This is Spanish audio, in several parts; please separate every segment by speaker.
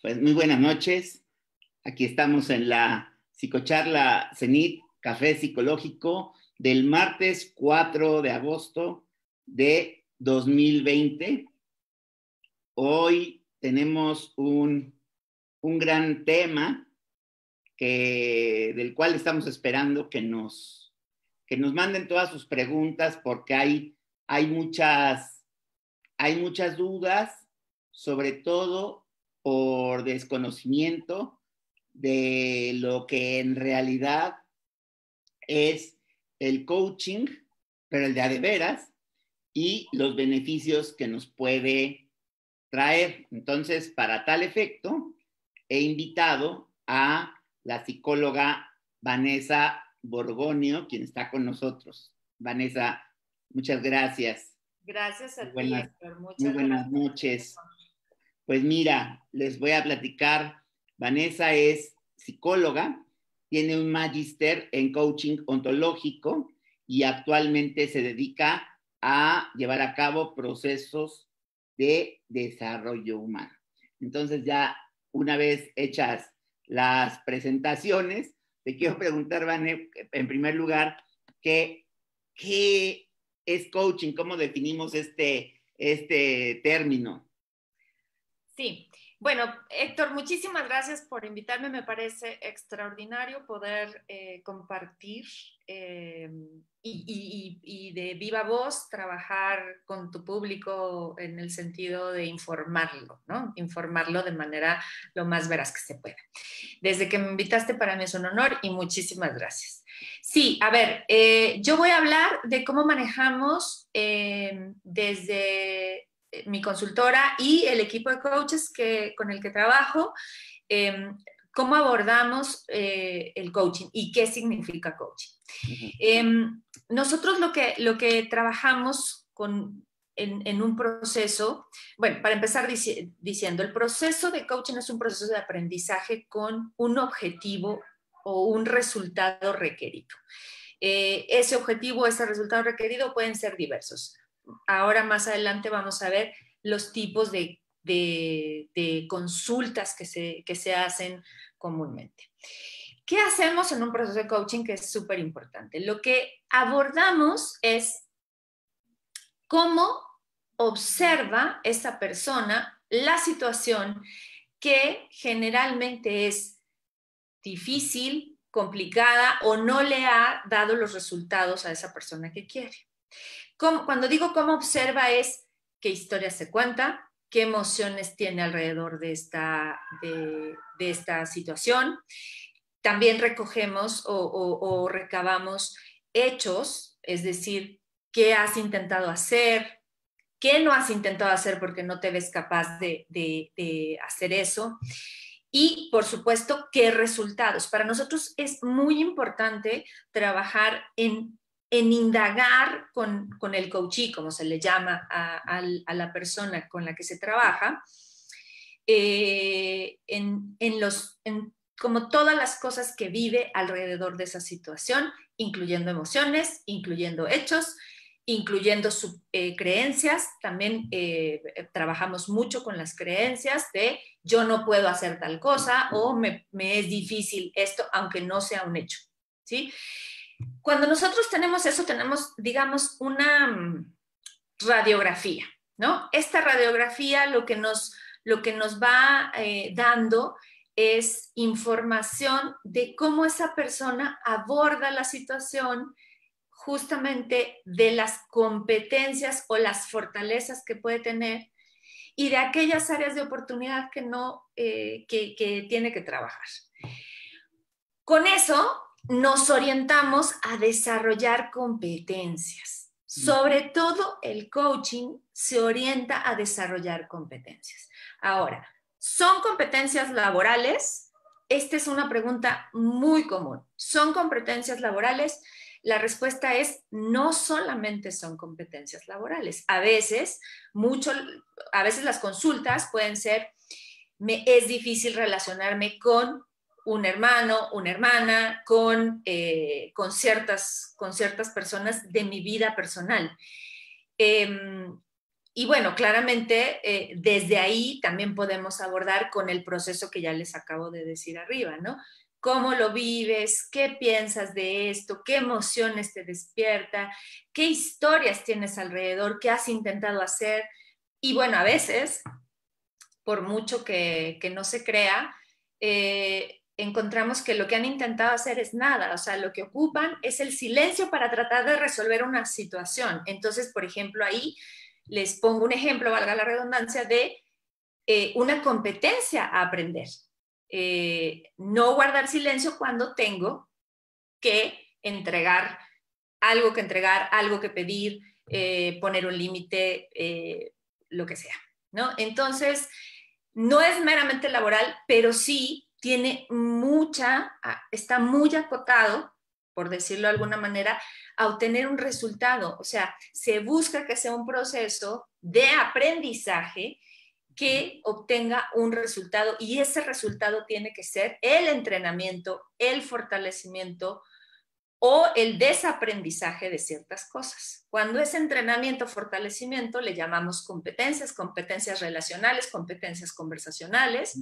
Speaker 1: Pues muy buenas noches. Aquí estamos en la psicocharla CENIT, Café Psicológico, del martes 4 de agosto de 2020. Hoy tenemos un gran tema del cual estamos esperando que nos manden todas sus preguntas porque hay muchas dudas, sobre todo por desconocimiento de lo que en realidad es el coaching, pero el de veras, y los beneficios que nos puede traer. Entonces, para tal efecto, he invitado a la psicóloga Vanessa Borgonio, quien está con nosotros. Vanessa, muchas gracias.
Speaker 2: Gracias a ti, Héctor.
Speaker 1: Muy
Speaker 2: Muchas
Speaker 1: buenas
Speaker 2: gracias.
Speaker 1: noches. Pues mira, les voy a platicar. Vanessa es psicóloga, tiene un magíster en coaching ontológico y actualmente se dedica a llevar a cabo procesos de desarrollo humano. Entonces ya una vez hechas las presentaciones, te quiero preguntar, Vanessa, en primer lugar, ¿qué es coaching? ¿Cómo definimos este término?
Speaker 2: Sí, bueno, Héctor, muchísimas gracias por invitarme. Me parece extraordinario poder compartir y de viva voz trabajar con tu público en el sentido de informarlo, ¿no? Informarlo de manera lo más veraz que se pueda. Desde que me invitaste, para mí es un honor y muchísimas gracias. Sí, a ver, yo voy a hablar de cómo manejamos desde mi consultora y el equipo de coaches con el que trabajo, cómo abordamos el coaching y qué significa coaching. Nosotros lo que trabajamos en un proceso, bueno, para empezar diciendo, el proceso de coaching es un proceso de aprendizaje con un objetivo o un resultado requerido. Ese objetivo, ese resultado requerido pueden ser diversos. Ahora más adelante vamos a ver los tipos de consultas que se hacen comúnmente. ¿Qué hacemos en un proceso de coaching que es súper importante? Lo que abordamos es cómo observa esa persona la situación que generalmente es difícil, complicada o no le ha dado los resultados a esa persona que quiere. Cuando digo cómo observa es qué historia se cuenta, qué emociones tiene alrededor de esta situación. También recogemos o recabamos hechos, es decir, qué has intentado hacer, qué no has intentado hacer porque no te ves capaz de hacer eso. Y, por supuesto, qué resultados. Para nosotros es muy importante trabajar en indagar con el coachee, como se le llama a la persona con la que se trabaja, como todas las cosas que vive alrededor de esa situación, incluyendo emociones, incluyendo hechos, incluyendo sus creencias. También trabajamos mucho con las creencias de yo no puedo hacer tal cosa o me es difícil esto, aunque no sea un hecho, ¿sí? Cuando nosotros tenemos eso, tenemos, digamos, una radiografía, ¿no? Esta radiografía lo que nos va dando es información de cómo esa persona aborda la situación, justamente de las competencias o las fortalezas que puede tener y de aquellas áreas de oportunidad que que tiene que trabajar. Con eso nos orientamos a desarrollar competencias. Sobre todo el coaching se orienta a desarrollar competencias. Ahora, ¿son competencias laborales? Esta es una pregunta muy común. ¿Son competencias laborales? La respuesta es no solamente son competencias laborales. A veces las consultas pueden ser, me es difícil relacionarme con un hermano, una hermana, con ciertas personas de mi vida personal. Y bueno, claramente desde ahí también podemos abordar con el proceso que ya les acabo de decir arriba, ¿no? ¿Cómo lo vives? ¿Qué piensas de esto? ¿Qué emociones te despierta? ¿Qué historias tienes alrededor? ¿Qué has intentado hacer? Y bueno, a veces, por mucho que no se crea, encontramos que lo que han intentado hacer es nada, o sea, lo que ocupan es el silencio para tratar de resolver una situación. Entonces, por ejemplo, ahí les pongo un ejemplo, valga la redundancia, de una competencia a aprender. No guardar silencio cuando tengo que entregar, algo que pedir, poner un límite, lo que sea, ¿no? Entonces, no es meramente laboral, pero sí tiene está muy acotado, por decirlo de alguna manera, a obtener un resultado. O sea, se busca que sea un proceso de aprendizaje que obtenga un resultado y ese resultado tiene que ser el entrenamiento, el fortalecimiento o el desaprendizaje de ciertas cosas. Cuando es entrenamiento, fortalecimiento, le llamamos competencias, competencias relacionales, competencias conversacionales.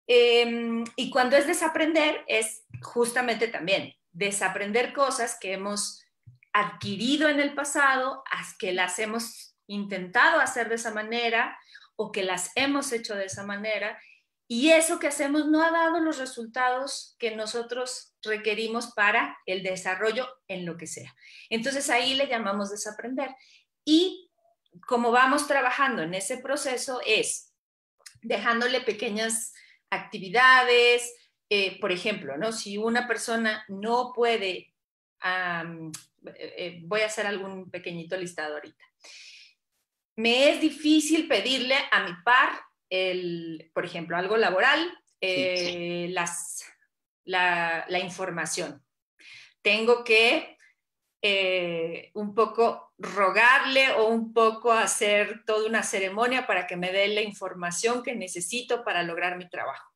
Speaker 2: Y cuando es desaprender, es justamente también desaprender cosas que hemos adquirido en el pasado, que las hemos intentado hacer de esa manera o que las hemos hecho de esa manera y eso que hacemos no ha dado los resultados que nosotros requerimos para el desarrollo en lo que sea. Entonces ahí le llamamos desaprender. Y como vamos trabajando en ese proceso es dejándole pequeñas actividades, por ejemplo, ¿no? Si una persona no puede, voy a hacer algún pequeñito listado ahorita. Me es difícil pedirle a mi par, por ejemplo, algo laboral, la información. Tengo que un poco rogarle o un poco hacer toda una ceremonia para que me dé la información que necesito para lograr mi trabajo.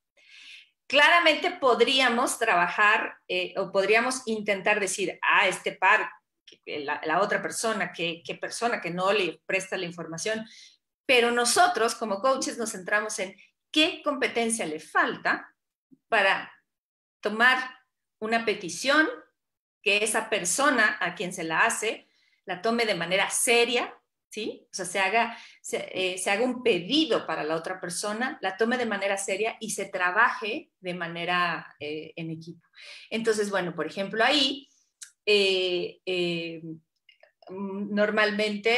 Speaker 2: Claramente podríamos trabajar o podríamos intentar decir, este par, la otra persona, qué persona que no le presta la información, pero nosotros como coaches nos centramos en qué competencia le falta para tomar una petición que esa persona a quien se la hace la tome de manera seria, ¿sí? O sea, se haga un pedido para la otra persona, la tome de manera seria y se trabaje de manera en equipo. Entonces, bueno, por ejemplo, ahí normalmente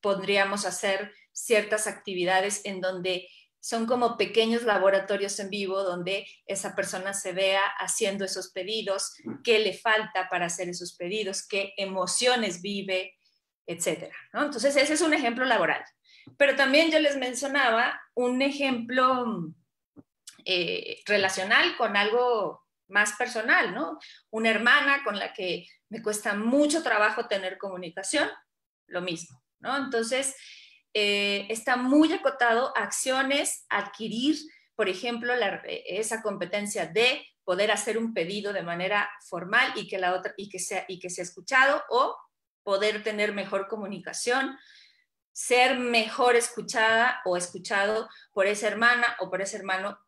Speaker 2: podríamos hacer ciertas actividades en donde son como pequeños laboratorios en vivo donde esa persona se vea haciendo esos pedidos, qué le falta para hacer esos pedidos, qué emociones vive, etcétera, ¿no? Entonces, ese es un ejemplo laboral. Pero también yo les mencionaba un ejemplo relacional con algo más personal, ¿no? Una hermana con la que me cuesta mucho trabajo tener comunicación, lo mismo, ¿no? Entonces, está muy acotado a acciones, adquirir, por ejemplo, esa competencia de poder hacer un pedido de manera formal y que sea escuchado o poder tener mejor comunicación, ser mejor escuchada o escuchado por esa hermana o por ese hermano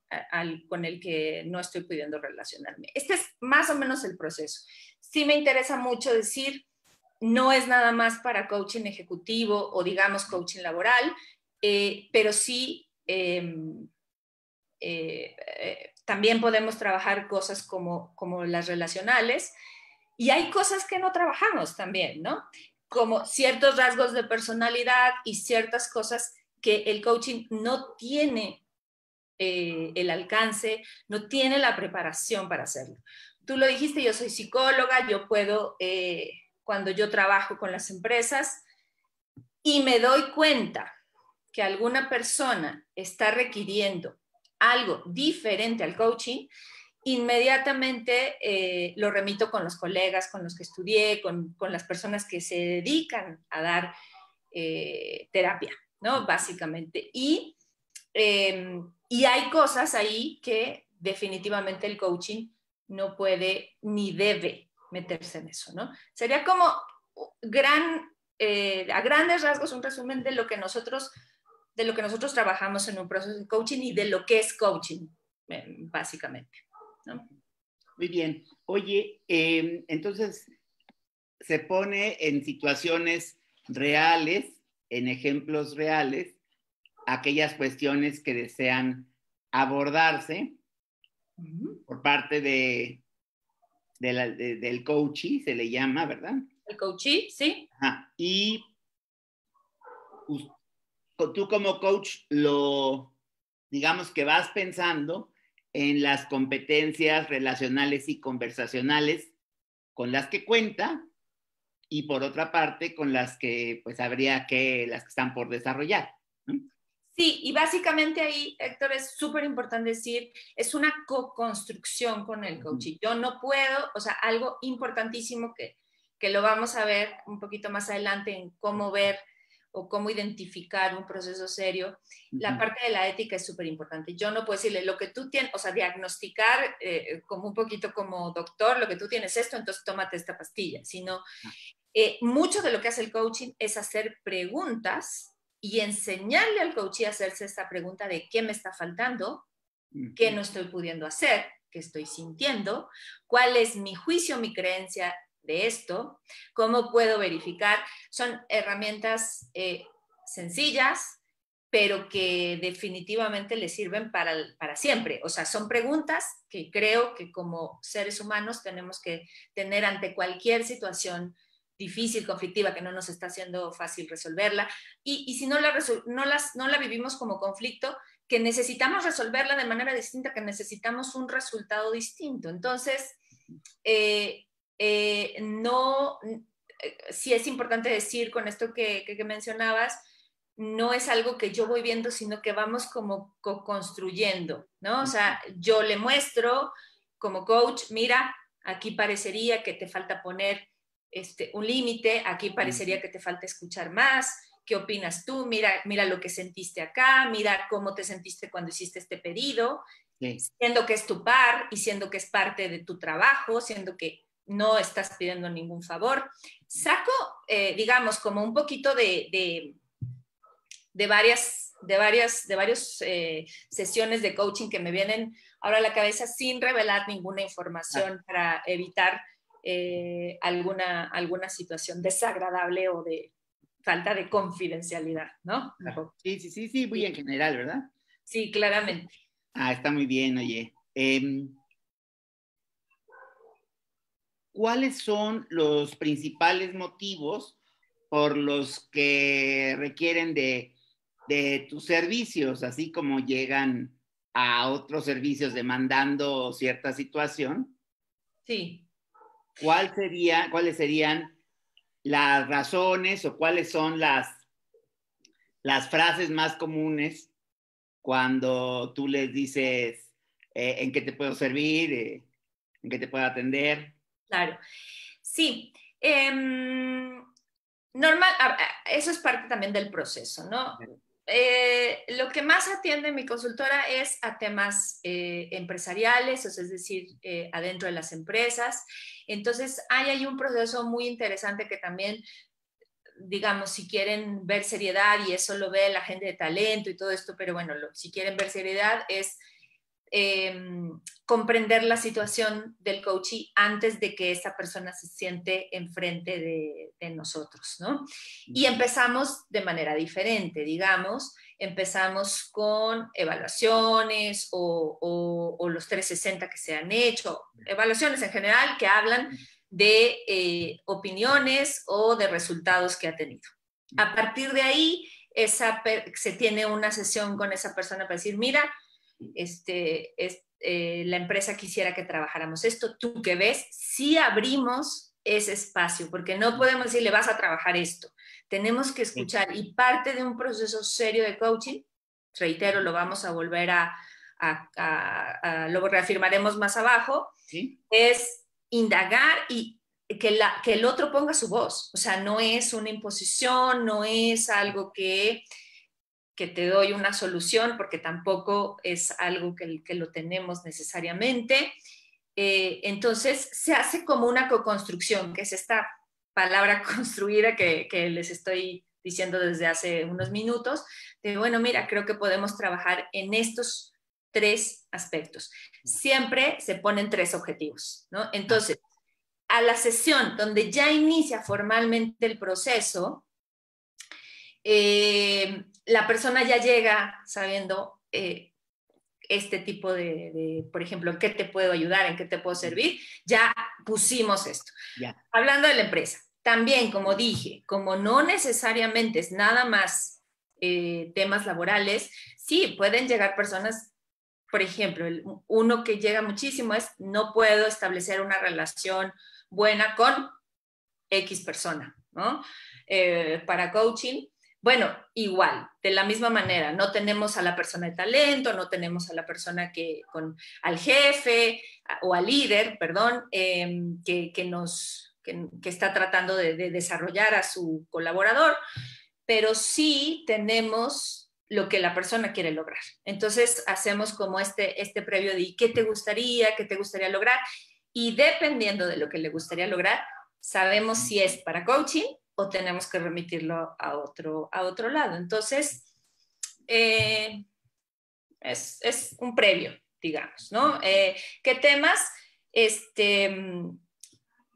Speaker 2: con el que no estoy pudiendo relacionarme. Este es más o menos el proceso. Sí me interesa mucho decir, no es nada más para coaching ejecutivo o digamos coaching laboral, pero sí también podemos trabajar cosas como las relacionales y hay cosas que no trabajamos también, ¿no? Como ciertos rasgos de personalidad y ciertas cosas que el coaching no tiene el alcance, no tiene la preparación para hacerlo. Tú lo dijiste, yo soy psicóloga, yo puedo, cuando yo trabajo con las empresas y me doy cuenta que alguna persona está requiriendo algo diferente al coaching, inmediatamente lo remito con los colegas, con los que estudié, con las personas que se dedican a dar terapia, ¿no? Básicamente. Y hay cosas ahí que definitivamente el coaching no puede ni debe meterse en eso, ¿no? Sería como gran a grandes rasgos un resumen de lo que nosotros trabajamos en un proceso de coaching y de lo que es coaching, básicamente, ¿no?
Speaker 1: Muy bien. Oye, entonces se pone en situaciones reales, en ejemplos reales, aquellas cuestiones que desean abordarse por parte del coachee, se le llama, ¿verdad?
Speaker 2: El coachee, sí.
Speaker 1: Ajá. Y tú como coach digamos que vas pensando en las competencias relacionales y conversacionales con las que cuenta y por otra parte con las que pues las que están por desarrollar, ¿no?
Speaker 2: Sí, y básicamente ahí, Héctor, es súper importante decir, es una co-construcción con el coaching. Yo no puedo, o sea, algo importantísimo que lo vamos a ver un poquito más adelante en cómo ver o cómo identificar un proceso serio, la parte de la ética es súper importante. Yo no puedo decirle lo que tú tienes, o sea, diagnosticar como un poquito como doctor, lo que tú tienes esto, entonces tómate esta pastilla, sino mucho de lo que hace el coaching es hacer preguntas y enseñarle al coach a hacerse esta pregunta de qué me está faltando, qué no estoy pudiendo hacer, qué estoy sintiendo, cuál es mi juicio, mi creencia de esto, cómo puedo verificar. Son herramientas sencillas, pero que definitivamente le sirven para siempre. O sea, son preguntas que creo que como seres humanos tenemos que tener ante cualquier situación difícil, conflictiva, que no nos está haciendo fácil resolverla, y si no la vivimos como conflicto, que necesitamos resolverla de manera distinta, que necesitamos un resultado distinto. Entonces, sí es importante decir con esto que mencionabas, no es algo que yo voy viendo, sino que vamos como construyendo, ¿no? O sea, yo le muestro como coach, mira, aquí parecería que te falta poner un límite, aquí parecería que te falta escuchar más, ¿qué opinas tú? Mira lo que sentiste acá, mira cómo te sentiste cuando hiciste este pedido, siendo que es tu par y siendo que es parte de tu trabajo, siendo que no estás pidiendo ningún favor. Saco, digamos, como un poquito de varias sesiones de coaching que me vienen ahora a la cabeza sin revelar ninguna información para evitar alguna situación desagradable o de falta de confidencialidad, ¿no?
Speaker 1: Sí, muy en general, ¿verdad?
Speaker 2: Sí, claramente.
Speaker 1: Está muy bien, oye. ¿Cuáles son los principales motivos por los que requieren de tus servicios, así como llegan a otros servicios demandando cierta situación?
Speaker 2: Sí.
Speaker 1: ¿Cuáles serían las razones o cuáles son las frases más comunes cuando tú les dices en qué te puedo servir, en qué te puedo atender?
Speaker 2: Claro, sí. Normal, eso es parte también del proceso, ¿no? Lo que más atiende mi consultora es a temas empresariales, o sea, es decir, adentro de las empresas. Entonces, hay un proceso muy interesante que también, digamos, si quieren ver seriedad, y eso lo ve la gente de talento y todo esto, pero bueno, si quieren ver seriedad es comprender la situación del coachee antes de que esa persona se siente enfrente de nosotros, ¿no? Y empezamos de manera diferente, digamos, empezamos con evaluaciones o los 360 que se han hecho, evaluaciones en general que hablan de opiniones o de resultados que ha tenido. A partir de ahí, se tiene una sesión con esa persona para decir, mira, la empresa quisiera que trabajáramos esto, ¿tú qué ves? Sí abrimos ese espacio, porque no podemos decirle vas a trabajar esto, tenemos que escuchar, y parte de un proceso serio de coaching, reitero, lo vamos a volver lo reafirmaremos más abajo, ¿sí? Es indagar y que el otro ponga su voz, o sea, no es una imposición, no es algo que te doy una solución, porque tampoco es algo que lo tenemos necesariamente. Entonces, se hace como una co-construcción, que es esta palabra construida que les estoy diciendo desde hace unos minutos, de bueno, mira, creo que podemos trabajar en estos 3 aspectos. Siempre se ponen 3 objetivos, ¿no? Entonces, a la sesión donde ya inicia formalmente el proceso, la persona ya llega sabiendo este tipo por ejemplo, ¿en qué te puedo ayudar? ¿En qué te puedo servir? Ya pusimos esto.
Speaker 1: Ya.
Speaker 2: Hablando de la empresa, también, como dije, como no necesariamente es nada más temas laborales, sí, pueden llegar personas, por ejemplo, uno que llega muchísimo es, no puedo establecer una relación buena con X persona, ¿no? Para coaching, bueno, igual, de la misma manera, no tenemos a la persona de talento, no tenemos a la persona al jefe o al líder, perdón, que está tratando de desarrollar a su colaborador, pero sí tenemos lo que la persona quiere lograr. Entonces, hacemos como este previo de ¿qué te gustaría lograr? Y dependiendo de lo que le gustaría lograr, sabemos si es para coaching o tenemos que remitirlo a otro lado. Entonces, es un previo, digamos, ¿no? ¿Qué temas?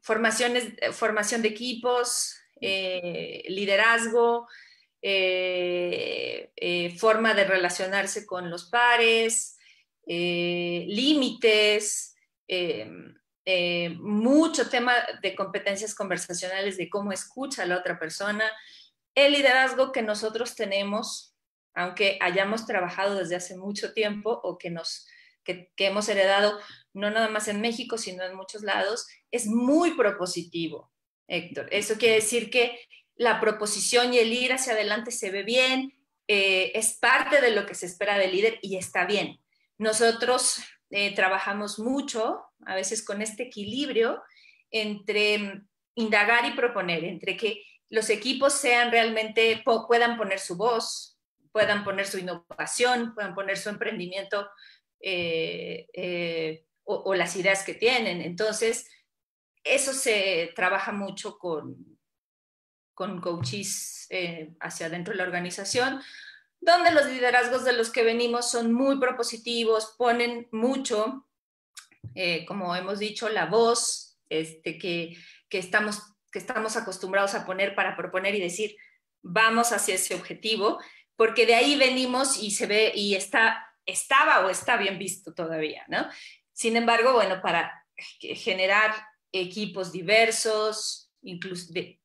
Speaker 2: Formación de equipos, liderazgo, forma de relacionarse con los pares, límites, mucho tema de competencias conversacionales, de cómo escucha a la otra persona, el liderazgo que nosotros tenemos, aunque hayamos trabajado desde hace mucho tiempo o que hemos heredado no nada más en México, sino en muchos lados, es muy propositivo, Héctor. Eso quiere decir que la proposición y el ir hacia adelante se ve bien, es parte de lo que se espera del líder y está bien. Nosotros trabajamos mucho, a veces con este equilibrio entre indagar y proponer, entre que los equipos sean realmente, puedan poner su voz, puedan poner su innovación, puedan poner su emprendimiento o las ideas que tienen. Entonces, eso se trabaja mucho con coaches hacia adentro de la organización, donde los liderazgos de los que venimos son muy propositivos, ponen mucho, como hemos dicho, la voz que estamos acostumbrados a poner para proponer y decir, vamos hacia ese objetivo, porque de ahí venimos y se ve y estaba o está bien visto todavía, ¿no? Sin embargo, bueno, para generar equipos diversos,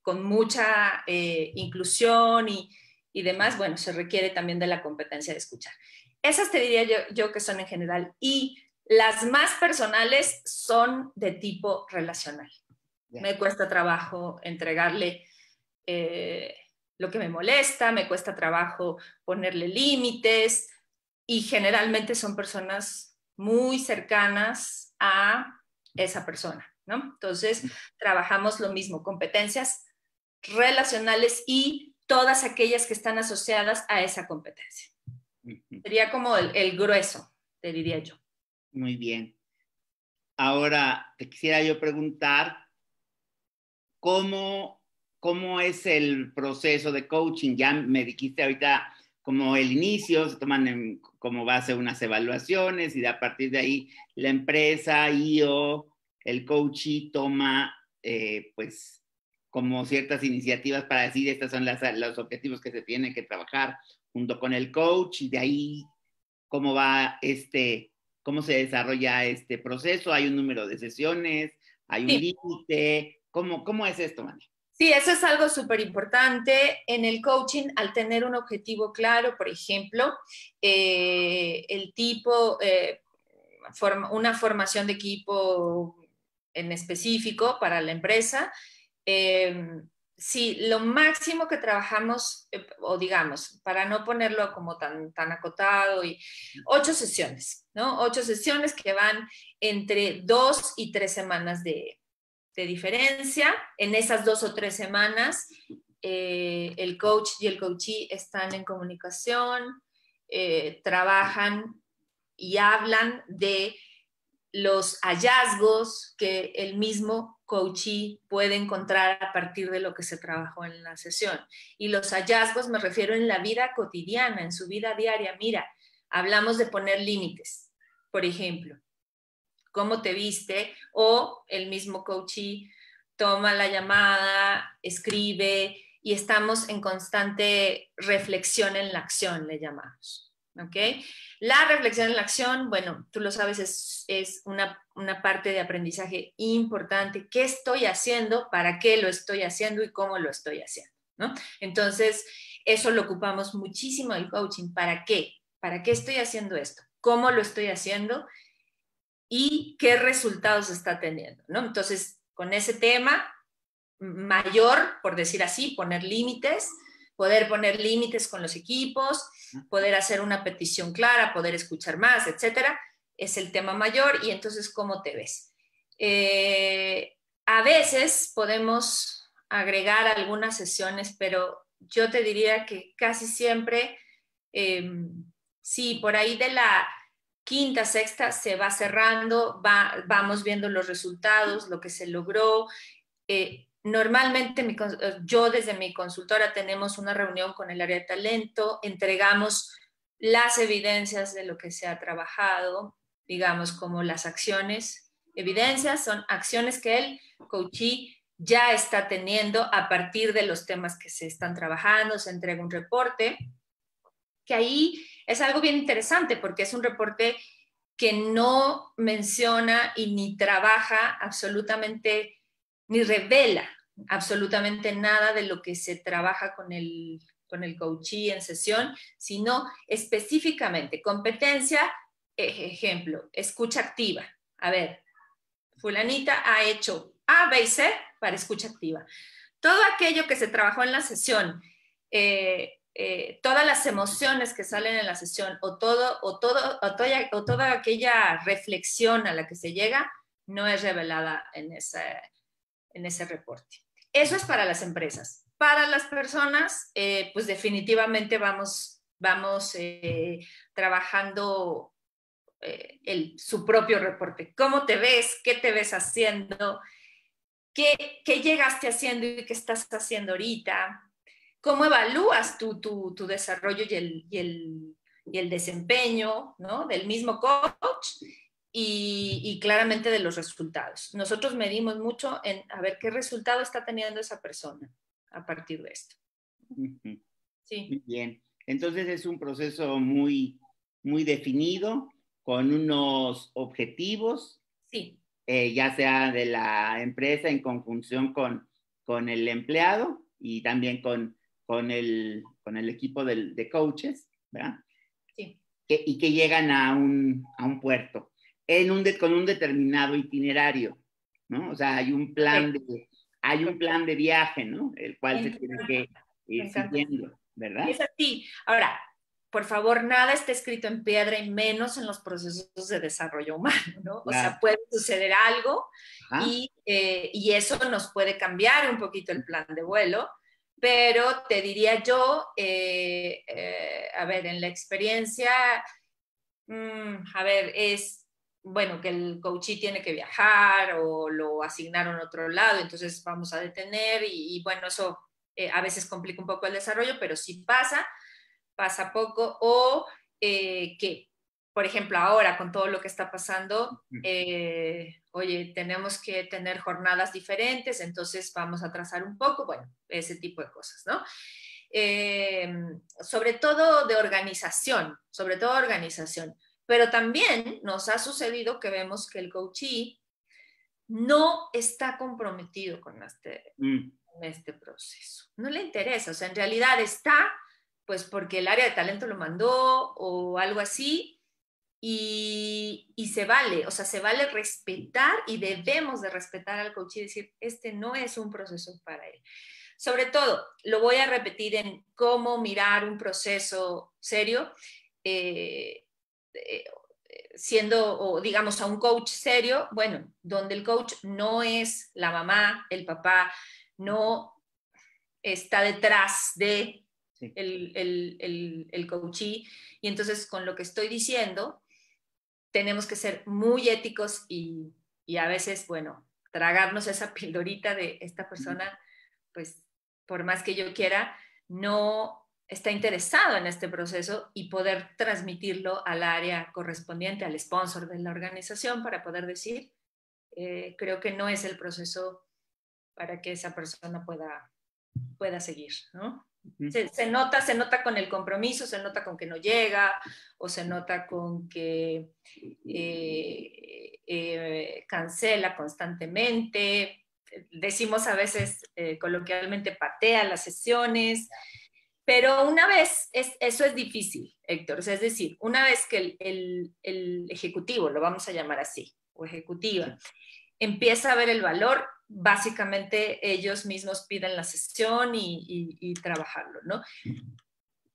Speaker 2: con mucha inclusión y demás, bueno, se requiere también de la competencia de escuchar. Esas te diría yo que son en general. Y las más personales son de tipo relacional. Yeah. Me cuesta trabajo entregarle lo que me molesta, me cuesta trabajo ponerle límites y generalmente son personas muy cercanas a esa persona, ¿no? Entonces, trabajamos lo mismo, competencias relacionales y todas aquellas que están asociadas a esa competencia. Sería como el grueso, te diría yo.
Speaker 1: Muy bien. Ahora, te quisiera yo preguntar, ¿cómo es el proceso de coaching? Ya me dijiste ahorita como el inicio, se toman como base unas evaluaciones y a partir de ahí la empresa o el coachee toma pues como ciertas iniciativas para decir estos son los objetivos que se tienen que trabajar junto con el coach y de ahí cómo va cómo se desarrolla este proceso, hay un número de sesiones, hay un límite, ¿cómo es esto, Mani?
Speaker 2: Sí, eso es algo súper importante. En el coaching, al tener un objetivo claro, por ejemplo, el tipo, una formación de equipo en específico para la empresa, sí, lo máximo que trabajamos, o digamos, para no ponerlo como tan acotado, 8 sesiones, ¿no? 8 sesiones que van entre 2 y 3 semanas de diferencia. En esas 2 o 3 semanas, el coach y el coachee están en comunicación, trabajan y hablan de los hallazgos que el mismo coachee puede encontrar a partir de lo que se trabajó en la sesión. Y los hallazgos me refiero en la vida cotidiana, en su vida diaria. Mira, hablamos de poner límites, por ejemplo, cómo te viste, o el mismo coachee toma la llamada, escribe, y estamos en constante reflexión en la acción, le llamamos. ¿Ok? La reflexión en la acción, bueno, tú lo sabes, es una parte de aprendizaje importante. ¿Qué estoy haciendo? ¿Para qué lo estoy haciendo? ¿Y cómo lo estoy haciendo? ¿No? Entonces, eso lo ocupamos muchísimo en el coaching. ¿Para qué? ¿Para qué estoy haciendo esto? ¿Cómo lo estoy haciendo? ¿Y qué resultados está teniendo? ¿No? Entonces, con ese tema mayor, por decir así, poner límites, poder poner límites con los equipos, poder hacer una petición clara, poder escuchar más, etcétera, es el tema mayor. Y entonces, ¿cómo te ves? A veces podemos agregar algunas sesiones, pero yo te diría que casi siempre, sí, por ahí de la quinta, sexta se va cerrando, vamos viendo los resultados, lo que se logró. Normalmente yo desde mi consultora tenemos una reunión con el área de talento, entregamos las evidencias de lo que se ha trabajado, digamos como las acciones. Evidencias son acciones que el coachee ya está teniendo a partir de los temas que se están trabajando, se entrega un reporte, que ahí es algo bien interesante porque es un reporte que no menciona y ni trabaja absolutamente, ni revela absolutamente nada de lo que se trabaja con el coachee en sesión, sino específicamente competencia, ejemplo, escucha activa. A ver, fulanita ha hecho A, B y C para escucha activa. Todo aquello que se trabajó en la sesión, todas las emociones que salen en la sesión o toda aquella reflexión a la que se llega no es revelada en ese reporte. Eso es para las empresas. Para las personas, pues definitivamente vamos trabajando su propio reporte. ¿Cómo te ves? ¿Qué te ves haciendo? ¿Qué llegaste haciendo y qué estás haciendo ahorita? ¿Cómo evalúas tu desarrollo y el desempeño, ¿no? Del mismo coach y claramente de los resultados? Nosotros medimos mucho en a ver qué resultado está teniendo esa persona a partir de esto. Sí.
Speaker 1: Muy bien. Entonces es un proceso muy, muy definido, con unos objetivos,
Speaker 2: Sí.
Speaker 1: Ya sea de la empresa en conjunción con el empleado y también con el equipo de coaches, ¿verdad?
Speaker 2: Sí.
Speaker 1: Y que llegan a un puerto con un determinado itinerario, ¿no? O sea, hay un plan de viaje, ¿no? El cual se tiene que ir siguiendo, ¿verdad?
Speaker 2: Es así. Ahora, por favor, nada está escrito en piedra y menos en los procesos de desarrollo humano, ¿no? O sea, puede suceder algo y eso nos puede cambiar un poquito el plan de vuelo, pero te diría yo, a ver, en la experiencia, a ver, bueno, que el coachee tiene que viajar o lo asignaron a otro lado, entonces vamos a detener y bueno, eso a veces complica un poco el desarrollo, pero sí pasa poco, o que, por ejemplo, ahora con todo lo que está pasando, oye, tenemos que tener jornadas diferentes, entonces vamos a trazar un poco, bueno, ese tipo de cosas, ¿no? Sobre todo organización, pero también nos ha sucedido que vemos que el coachee no está comprometido con este proceso, no le interesa, o sea, en realidad está pues porque el área de talento lo mandó o algo así, y se vale, o sea, se vale respetar y debemos de respetar al coach y decir, este no es un proceso para él. Sobre todo, lo voy a repetir en cómo mirar un proceso serio, siendo, o digamos, a un coach serio, bueno, donde el coach no es la mamá, el papá, no está detrás de el coachee, y entonces con lo que estoy diciendo tenemos que ser muy éticos y a veces, bueno, tragarnos esa pildorita de esta persona, pues por más que yo quiera, no está interesado en este proceso y poder transmitirlo al área correspondiente, al sponsor de la organización para poder decir, creo que no es el proceso para que esa persona pueda seguir, ¿no? Se nota con el compromiso, se nota con que no llega, o se nota con que cancela constantemente. Decimos a veces coloquialmente patea las sesiones, pero una vez, eso es difícil, Héctor. O sea, es decir, una vez que el ejecutivo, lo vamos a llamar así, o ejecutiva, empieza a ver el valor, básicamente ellos mismos piden la sesión y trabajarlo, ¿no?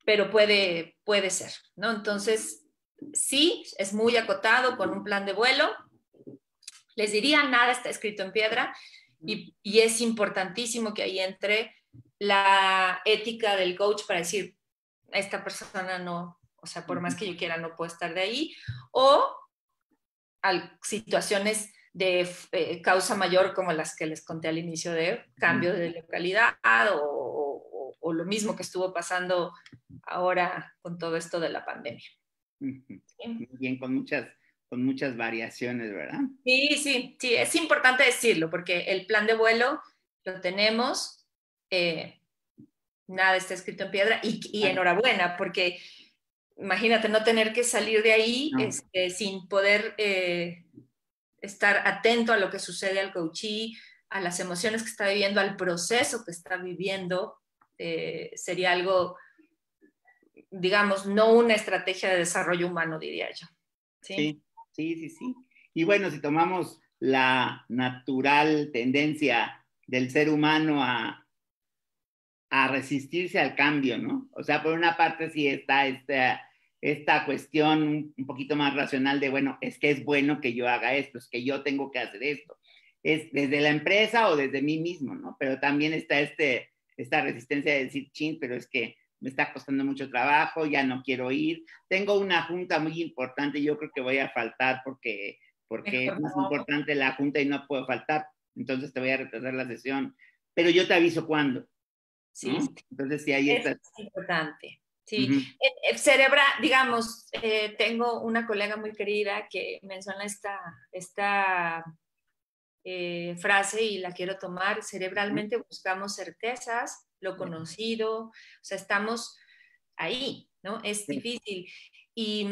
Speaker 2: Pero puede ser, ¿no? Entonces, sí, es muy acotado con un plan de vuelo. Les diría, nada está escrito en piedra y es importantísimo que ahí entre la ética del coach para decir, esta persona no, o sea, por más que yo quiera, no puedo estar de ahí, o situaciones de causa mayor como las que les conté al inicio de cambio de localidad o lo mismo que estuvo pasando ahora con todo esto de la pandemia.
Speaker 1: ¿Sí? Bien, con muchas variaciones, ¿verdad?
Speaker 2: Sí, es importante decirlo porque el plan de vuelo lo tenemos, nada está escrito en piedra y enhorabuena porque imagínate no tener que salir de ahí no. Sin poder estar atento a lo que sucede al coachee, a las emociones que está viviendo, al proceso que está viviendo, sería algo, digamos, no una estrategia de desarrollo humano, diría yo.
Speaker 1: Sí. Y bueno, si tomamos la natural tendencia del ser humano a resistirse al cambio, ¿no? O sea, por una parte sí está esta cuestión un poquito más racional de, bueno, es que es bueno que yo haga esto, es que yo tengo que hacer esto. Es desde la empresa o desde mí mismo, ¿no? Pero también está esta resistencia de decir, chin, pero es que me está costando mucho trabajo, ya no quiero ir. Tengo una junta muy importante, yo creo que voy a faltar porque es más importante la junta y no puedo faltar. Entonces te voy a retrasar la sesión. Pero yo te aviso cuándo.
Speaker 2: Sí,
Speaker 1: ¿no? Entonces, sí, ahí está.
Speaker 2: Es importante. Sí, cerebra, digamos, tengo una colega muy querida que menciona esta frase y la quiero tomar. Cerebralmente buscamos certezas, lo conocido, o sea, estamos ahí, ¿no? Es difícil y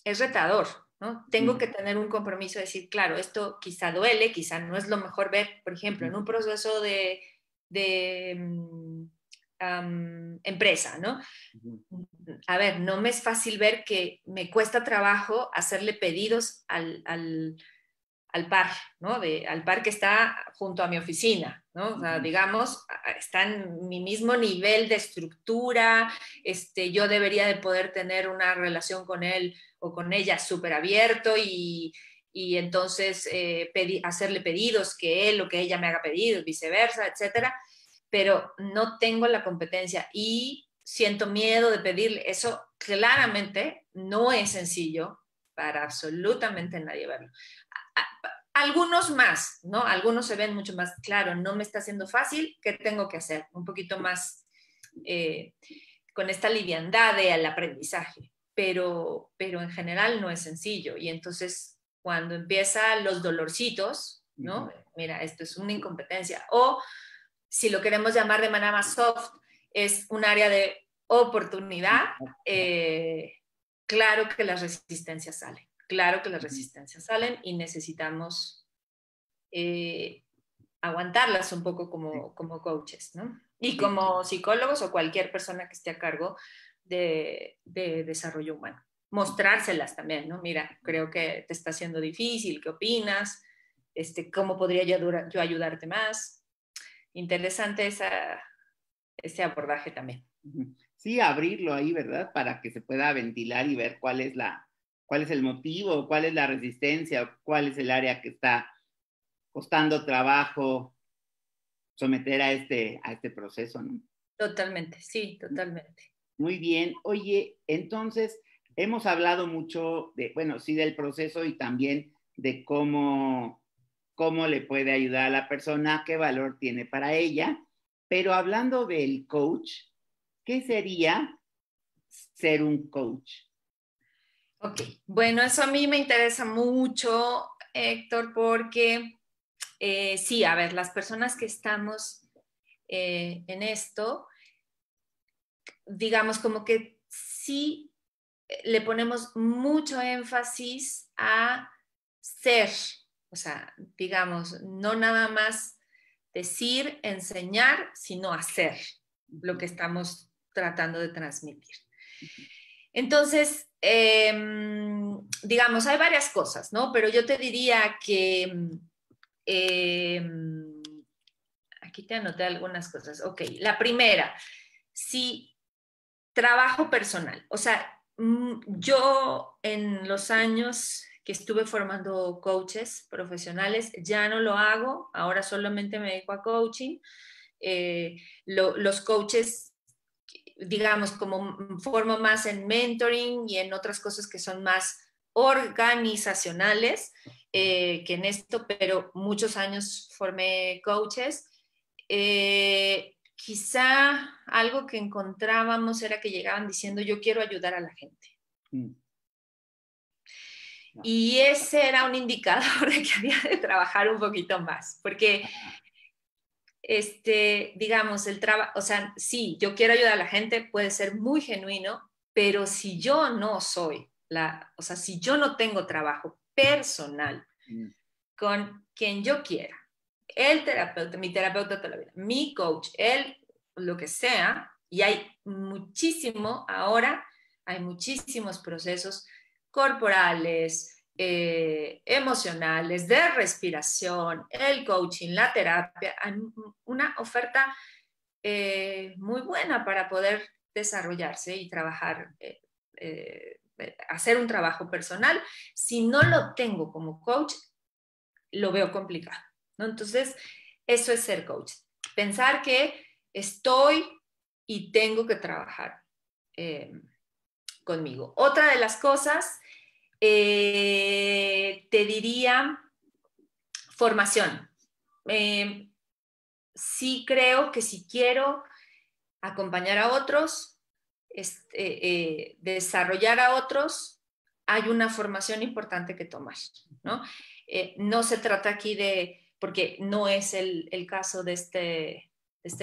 Speaker 2: es retador, ¿no? Tengo que tener un compromiso de decir, claro, esto quizá duele, quizá no es lo mejor ver, por ejemplo, en un proceso de empresa, ¿no? A ver, no me es fácil ver que me cuesta trabajo hacerle pedidos al par, ¿no? Al par que está junto a mi oficina, ¿no? O sea, digamos, está en mi mismo nivel de estructura, yo debería de poder tener una relación con él o con ella súper abierto y entonces hacerle pedidos, que él o que ella me haga pedidos, viceversa, etcétera, pero no tengo la competencia y siento miedo de pedirle. Eso claramente no es sencillo para absolutamente nadie verlo. Algunos más, ¿no? Algunos se ven mucho más, claro, no me está haciendo fácil, ¿qué tengo que hacer? Un poquito más con esta liviandad del aprendizaje, pero en general no es sencillo. Y entonces, cuando empiezan los dolorcitos, ¿no? Mira, esto es una incompetencia. O, si lo queremos llamar de manera más soft, es un área de oportunidad, claro que las resistencias salen. Claro que las resistencias salen y necesitamos aguantarlas un poco como coaches, ¿no? Y como psicólogos o cualquier persona que esté a cargo de desarrollo humano. Mostrárselas también, ¿no? Mira, creo que te está haciendo difícil, ¿qué opinas? ¿Cómo podría yo ayudarte más? Interesante ese abordaje también.
Speaker 1: Sí, abrirlo ahí, ¿verdad? Para que se pueda ventilar y ver cuál es el motivo, cuál es la resistencia, cuál es el área que está costando trabajo someter a este proceso, ¿no?
Speaker 2: Totalmente, sí, totalmente.
Speaker 1: Muy bien. Oye, entonces, hemos hablado mucho de, bueno, sí, del proceso y también de cómo cómo le puede ayudar a la persona, qué valor tiene para ella. Pero hablando del coach, ¿qué sería ser un coach?
Speaker 2: Ok, bueno, eso a mí me interesa mucho, Héctor, porque sí, a ver, las personas que estamos en esto, digamos como que sí le ponemos mucho énfasis a ser, o sea, digamos, no nada más decir, enseñar, sino hacer lo que estamos tratando de transmitir. Entonces, digamos, hay varias cosas, ¿no? Pero yo te diría que aquí te anoté algunas cosas. Ok, la primera, si trabajo personal, o sea, yo en los años que estuve formando coaches profesionales, ya no lo hago, ahora solamente me dedico a coaching. Los coaches, digamos, como formo más en mentoring y en otras cosas que son más organizacionales que en esto, pero muchos años formé coaches. Quizá algo que encontrábamos era que llegaban diciendo yo quiero ayudar a la gente. Y ese era un indicador de que había de trabajar un poquito más, porque digamos, el trabajo, o sea, sí, yo quiero ayudar a la gente, puede ser muy genuino, pero si yo no soy o sea, si yo no tengo trabajo personal con quien yo quiera, el terapeuta, mi terapeuta toda la vida, mi coach, él, lo que sea, y hay muchísimo, ahora hay muchísimos procesos corporales, emocionales, de respiración, el coaching, la terapia, hay una oferta muy buena para poder desarrollarse y trabajar, hacer un trabajo personal. Si no lo tengo como coach, lo veo complicado, ¿no? Entonces, eso es ser coach. Pensar que estoy y tengo que trabajar conmigo. Otra de las cosas, te diría formación. Sí creo que si quiero acompañar a otros, desarrollar a otros, hay una formación importante que tomar, ¿no? No se trata aquí porque no es el caso de este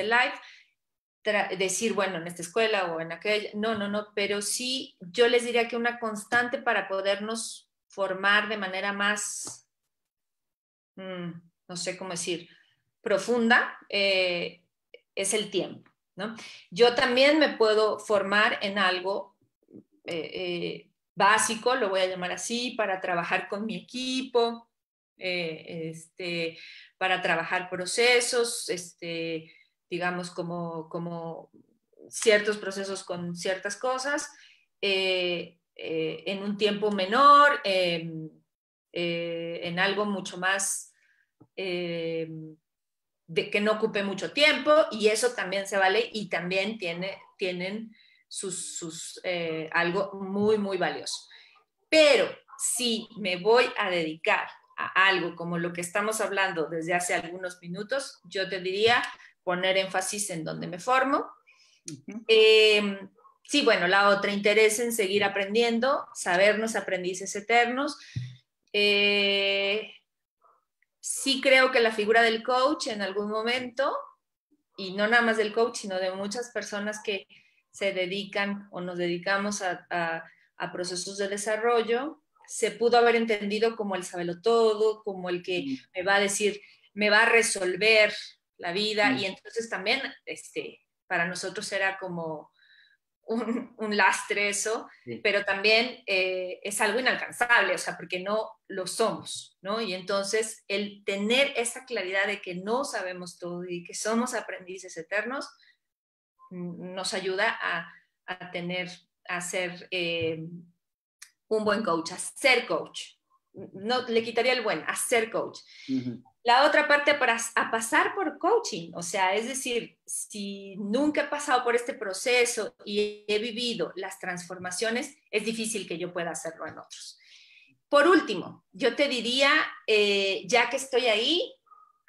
Speaker 2: live, decir, bueno, en esta escuela o en aquella, no, pero sí yo les diría que una constante para podernos formar de manera más, no sé cómo decir, profunda, es el tiempo, ¿no? Yo también me puedo formar en algo básico, lo voy a llamar así, para trabajar con mi equipo, para trabajar procesos, digamos, como ciertos procesos con ciertas cosas, en un tiempo menor, en algo mucho más de que no ocupe mucho tiempo, y eso también se vale y también tienen algo muy, muy valioso. Pero si me voy a dedicar a algo como lo que estamos hablando desde hace algunos minutos, yo te diría poner énfasis en donde me formo. Sí, bueno, la otra, interés en seguir aprendiendo, sabernos aprendices eternos. Sí creo que la figura del coach en algún momento, y no nada más del coach, sino de muchas personas que se dedican o nos dedicamos a procesos de desarrollo, se pudo haber entendido como el sabelotodo, como el que me va a decir, me va a resolver la vida, y entonces también para nosotros era como un lastre eso, sí. Pero también es algo inalcanzable, o sea, porque no lo somos, ¿no? Y entonces el tener esa claridad de que no sabemos todo y que somos aprendices eternos, nos ayuda a ser un buen coach, a ser coach. No le quitaría el buen, a ser coach. La otra parte, a pasar por coaching, o sea, es decir, si nunca he pasado por este proceso y he vivido las transformaciones, es difícil que yo pueda hacerlo en otros. Por último, yo te diría, ya que estoy ahí,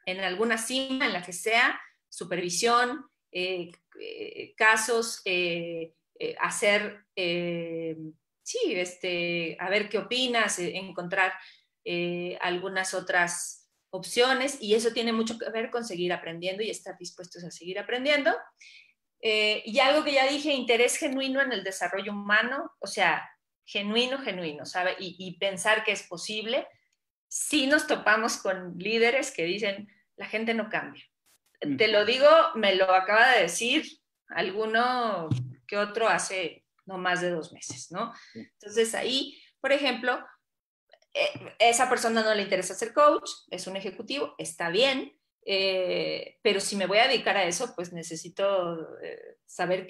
Speaker 2: en alguna cima, en la que sea, supervisión, casos, hacer, sí, a ver qué opinas, encontrar algunas otras opciones, y eso tiene mucho que ver con seguir aprendiendo y estar dispuestos a seguir aprendiendo. Y algo que ya dije, interés genuino en el desarrollo humano, o sea, genuino, ¿sabe? Y pensar que es posible. Sí nos topamos con líderes que dicen, la gente no cambia. Te lo digo, me lo acaba de decir alguno que otro hace no más de 2 meses, ¿no? Entonces ahí, por ejemplo, esa persona no le interesa ser coach, es un ejecutivo, está bien, pero si me voy a dedicar a eso, pues necesito saber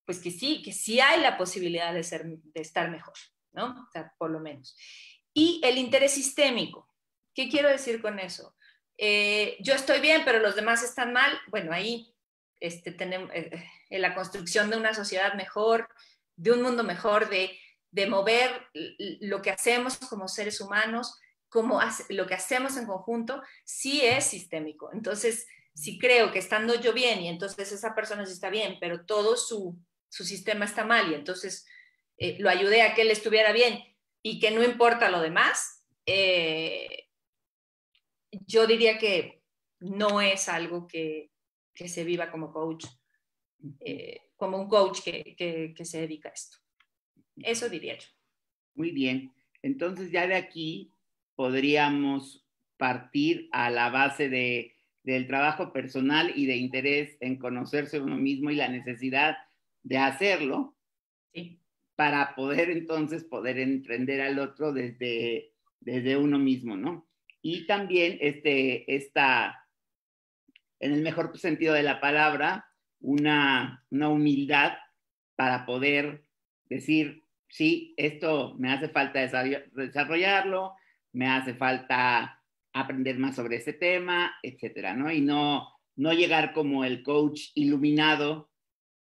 Speaker 2: pues que sí hay la posibilidad de estar mejor, ¿no? O sea, por lo menos. Y el interés sistémico. ¿Qué quiero decir con eso? Yo estoy bien, pero los demás están mal. Bueno, ahí tenemos la construcción de una sociedad mejor, de un mundo mejor, de mover lo que hacemos como seres humanos, lo que hacemos en conjunto, sí es sistémico. Entonces, si creo que estando yo bien y entonces esa persona sí está bien, pero todo su sistema está mal y entonces lo ayudé a que él estuviera bien y que no importa lo demás, yo diría que no es algo que se viva como coach, como un coach que se dedica a esto. Eso diría yo.
Speaker 1: Muy bien. Entonces ya de aquí podríamos partir a la base del trabajo personal y de interés en conocerse uno mismo y la necesidad de hacerlo,
Speaker 2: sí,
Speaker 1: para poder entonces poder emprender al otro desde uno mismo, ¿no? Y también en el mejor sentido de la palabra, una humildad para poder decir, sí, esto me hace falta desarrollarlo, me hace falta aprender más sobre ese tema, etcétera, ¿no? Y no llegar como el coach iluminado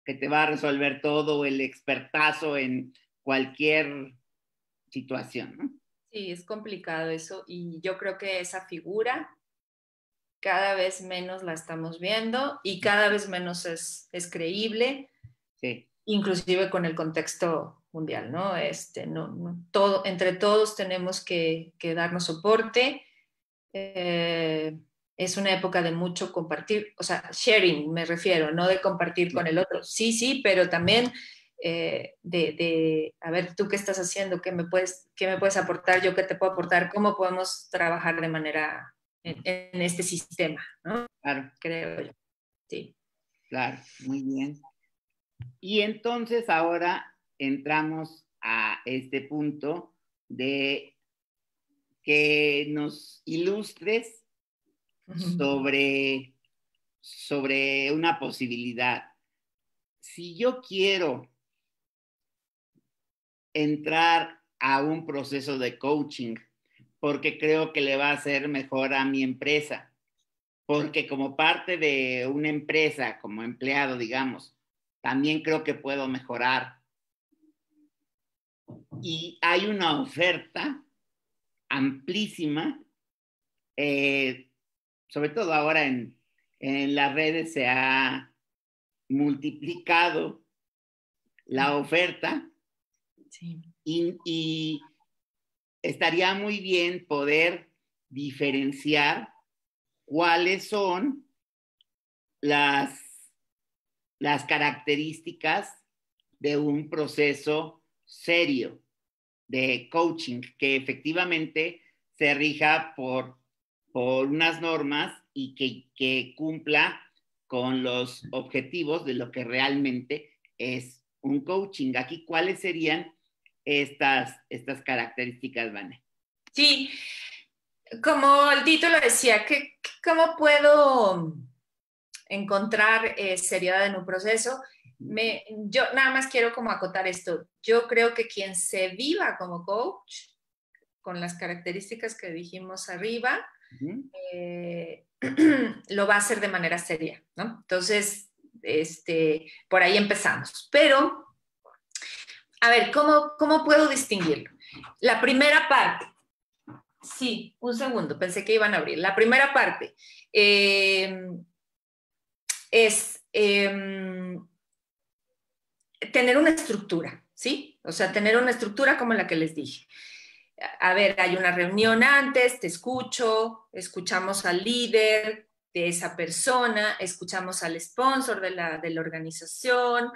Speaker 1: que te va a resolver todo, el expertazo en cualquier situación, ¿no?
Speaker 2: Sí, es complicado eso y yo creo que esa figura cada vez menos la estamos viendo y cada vez menos es creíble,
Speaker 1: Sí.
Speaker 2: inclusive con el contexto mundial, ¿no? Entre todos tenemos que darnos soporte. Es una época de mucho compartir, o sea, sharing me refiero, no de compartir con el otro. Sí, pero también a ver, tú qué estás haciendo, qué me puedes aportar, yo qué te puedo aportar, cómo podemos trabajar de manera en este sistema, ¿no?
Speaker 1: Claro.
Speaker 2: Creo yo. Sí.
Speaker 1: Claro, muy bien. Y entonces ahora entramos a este punto de que nos ilustres sobre una posibilidad. Si yo quiero entrar a un proceso de coaching porque creo que le va a hacer mejor a mi empresa, porque como parte de una empresa, como empleado, digamos, también creo que puedo mejorar. Y hay una oferta amplísima, sobre todo ahora en las redes se ha multiplicado la oferta.
Speaker 2: Sí.
Speaker 1: Y estaría muy bien poder diferenciar cuáles son las características de un proceso serio de coaching que efectivamente se rija por unas normas y que cumpla con los objetivos de lo que realmente es un coaching. Aquí, ¿cuáles serían estas características, Vane?
Speaker 2: Sí, como el título decía, ¿cómo puedo encontrar seriedad en un proceso? Yo nada más quiero como acotar esto. Yo creo que quien se viva como coach, con las características que dijimos arriba, lo va a hacer de manera seria, ¿no? Entonces, por ahí empezamos. Pero, a ver, ¿cómo puedo distinguirlo? La primera parte. Sí, un segundo, pensé que iban a abrir. La primera parte es tener una estructura, ¿sí? O sea, tener una estructura como la que les dije. A ver, hay una reunión antes, te escucho, escuchamos al líder de esa persona, escuchamos al sponsor de la organización,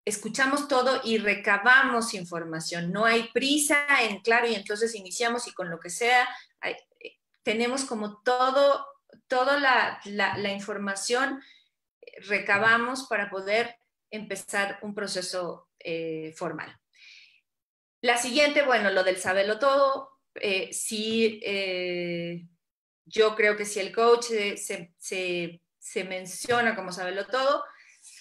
Speaker 2: escuchamos todo y recabamos información. No hay prisa en claro y entonces iniciamos y con lo que sea, tenemos como toda la información recabamos para poder empezar un proceso formal. La siguiente, bueno, lo del saberlo todo, sí, yo creo que si el coach se menciona como saberlo todo,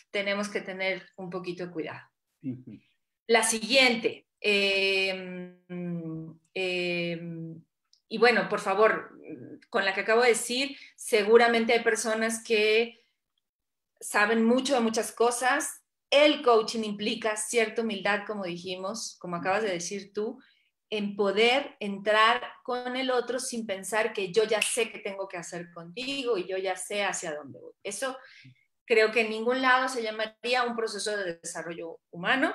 Speaker 2: tenemos que tener un poquito de cuidado. Uh-huh. La siguiente, y bueno, por favor, con la que acabo de decir, seguramente hay personas que saben mucho de muchas cosas. El coaching implica cierta humildad, como dijimos, como acabas de decir tú, en poder entrar con el otro sin pensar que yo ya sé qué tengo que hacer contigo y yo ya sé hacia dónde voy. Eso creo que en ningún lado se llamaría un proceso de desarrollo humano.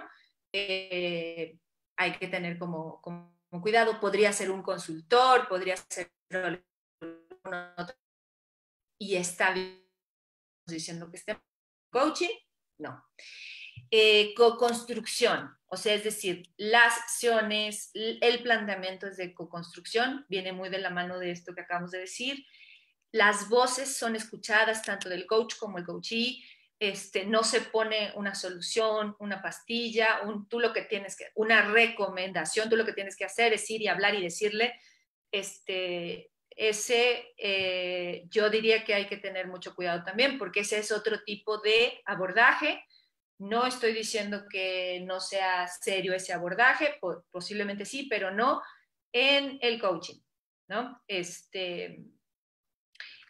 Speaker 2: Hay que tener como cuidado. Podría ser un consultor, podría ser otro, y está bien diciendo que esté coaching, no. Co-construcción, o sea, es decir, las sesiones, el planteamiento es de co-construcción, viene muy de la mano de esto que acabamos de decir. Las voces son escuchadas tanto del coach como el coachee. No se pone una solución, una pastilla, una recomendación, tú lo que tienes que hacer es ir y hablar y decirle, yo diría que hay que tener mucho cuidado también, porque ese es otro tipo de abordaje. No estoy diciendo que no sea serio ese abordaje, posiblemente sí, pero no en el coaching, ¿no?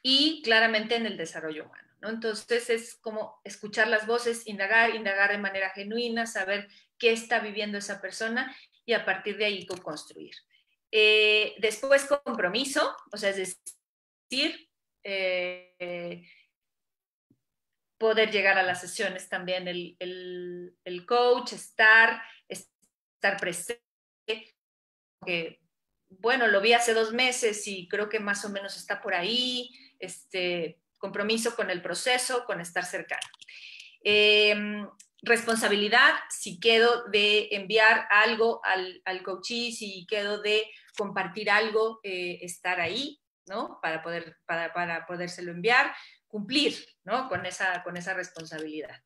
Speaker 2: Y claramente en el desarrollo humano, ¿no? Entonces es como escuchar las voces, indagar de manera genuina, saber qué está viviendo esa persona y a partir de ahí construir. Después compromiso, o sea, es decir, poder llegar a las sesiones también el coach, estar presente, que bueno, lo vi hace 2 meses y creo que más o menos está por ahí, compromiso con el proceso, con estar cercano. Responsabilidad, si quedo de enviar algo al coachee, si quedo de compartir algo, estar ahí, ¿no? Para podérselo enviar, cumplir, ¿no? Con esa responsabilidad.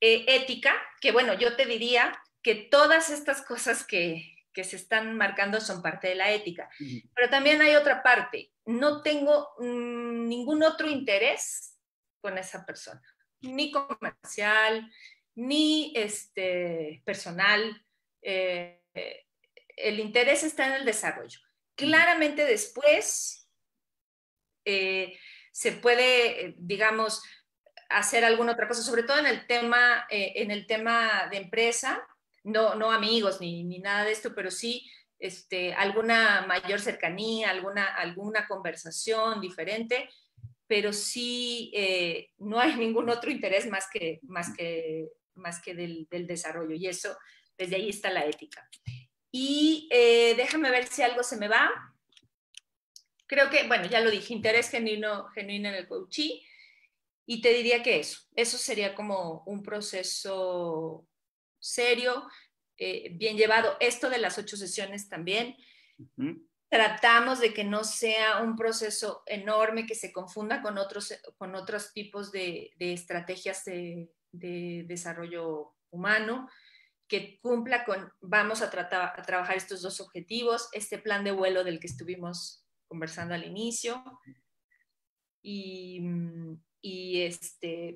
Speaker 2: Ética, que bueno, yo te diría que todas estas cosas que se están marcando son parte de la ética, pero también hay otra parte, no tengo ningún otro interés con esa persona, ni comercial, ni personal, el interés está en el desarrollo. Claramente después se puede, digamos, hacer alguna otra cosa, sobre todo en el tema de empresa, no amigos ni nada de esto, pero sí alguna mayor cercanía, alguna conversación diferente, pero sí no hay ningún otro interés más que del desarrollo, y eso, desde ahí está la ética. Y déjame ver si algo se me va. Creo que, bueno, ya lo dije, interés genuino en el coachee. Y te diría que eso sería como un proceso serio, bien llevado. Esto de las 8 sesiones también. Uh-huh. Tratamos de que no sea un proceso enorme que se confunda con otros tipos de estrategias de desarrollo humano, que cumpla vamos a trabajar estos 2 objetivos, este plan de vuelo del que estuvimos conversando al inicio, y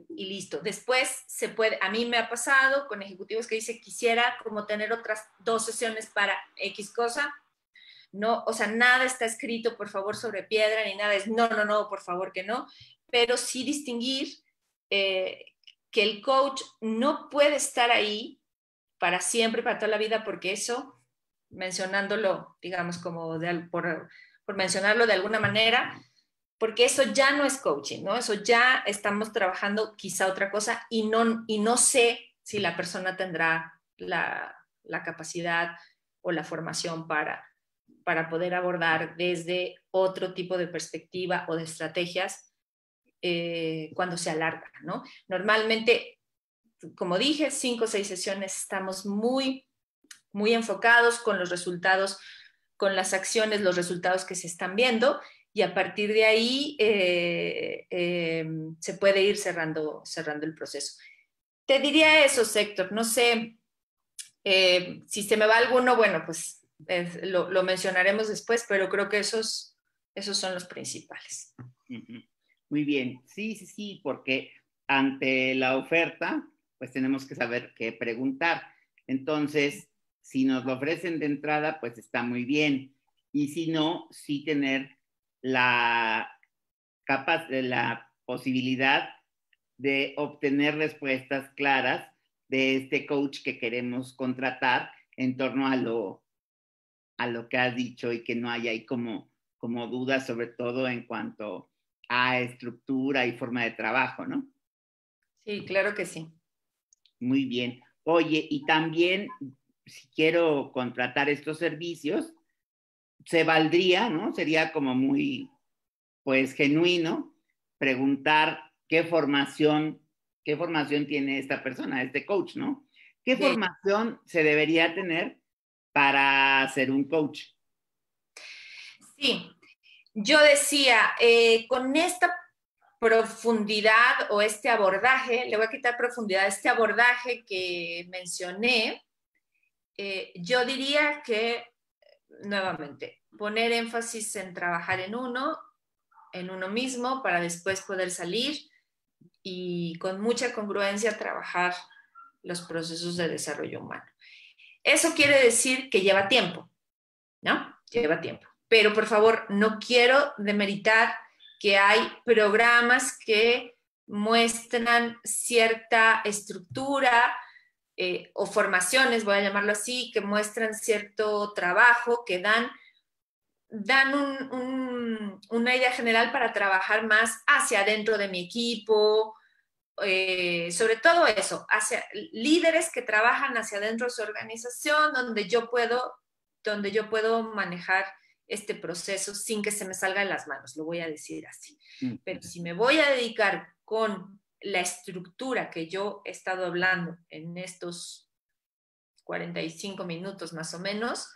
Speaker 2: listo. Después se puede, a mí me ha pasado con ejecutivos que dicen, quisiera como tener otras 2 sesiones para X cosa. No, o sea, nada está escrito, por favor, sobre piedra, ni nada es no, por favor que no, pero sí distinguir que el coach no puede estar ahí para siempre, para toda la vida, porque eso, mencionándolo, digamos, por mencionarlo de alguna manera, porque eso ya no es coaching, ¿no? Eso ya estamos trabajando quizá otra cosa y no sé si la persona tendrá la capacidad o la formación para poder abordar desde otro tipo de perspectiva o de estrategias cuando se alarga, ¿no? Normalmente, como dije, 5 o 6 sesiones estamos muy, muy enfocados con los resultados, con las acciones, los resultados que se están viendo, y a partir de ahí se puede ir cerrando el proceso. Te diría eso, Héctor, no sé si se me va alguno, bueno, pues lo mencionaremos después, pero creo que esos son los principales.
Speaker 1: Muy bien, sí, sí, sí, porque ante la oferta, pues tenemos que saber qué preguntar. Entonces, si nos lo ofrecen de entrada, pues está muy bien. Y si no, sí tener la posibilidad de obtener respuestas claras de este coach que queremos contratar en torno a lo que has dicho y que no haya ahí como dudas, sobre todo en cuanto a estructura y forma de trabajo, ¿no?
Speaker 2: Sí, claro que sí.
Speaker 1: Muy bien. Oye, y también, si quiero contratar estos servicios, se valdría, ¿no? Sería como muy, pues, genuino preguntar qué formación tiene esta persona, este coach, ¿no? ¿Qué formación se debería tener para ser un coach?
Speaker 2: Sí, yo decía, con esta profundidad o este abordaje, le voy a quitar profundidad, este abordaje que mencioné, yo diría que, nuevamente, poner énfasis en trabajar en uno mismo, para después poder salir y con mucha congruencia trabajar los procesos de desarrollo humano. Eso quiere decir que lleva tiempo, ¿no? Lleva tiempo. Pero por favor, no quiero demeritar que hay programas que muestran cierta estructura o formaciones, voy a llamarlo así, que muestran cierto trabajo, que dan una idea general para trabajar más hacia adentro de mi equipo, sobre todo eso, hacia líderes que trabajan hacia adentro de su organización, donde yo puedo manejar este proceso sin que se me salga de las manos, lo voy a decir así. Pero si me voy a dedicar con la estructura que yo he estado hablando en estos 45 minutos más o menos,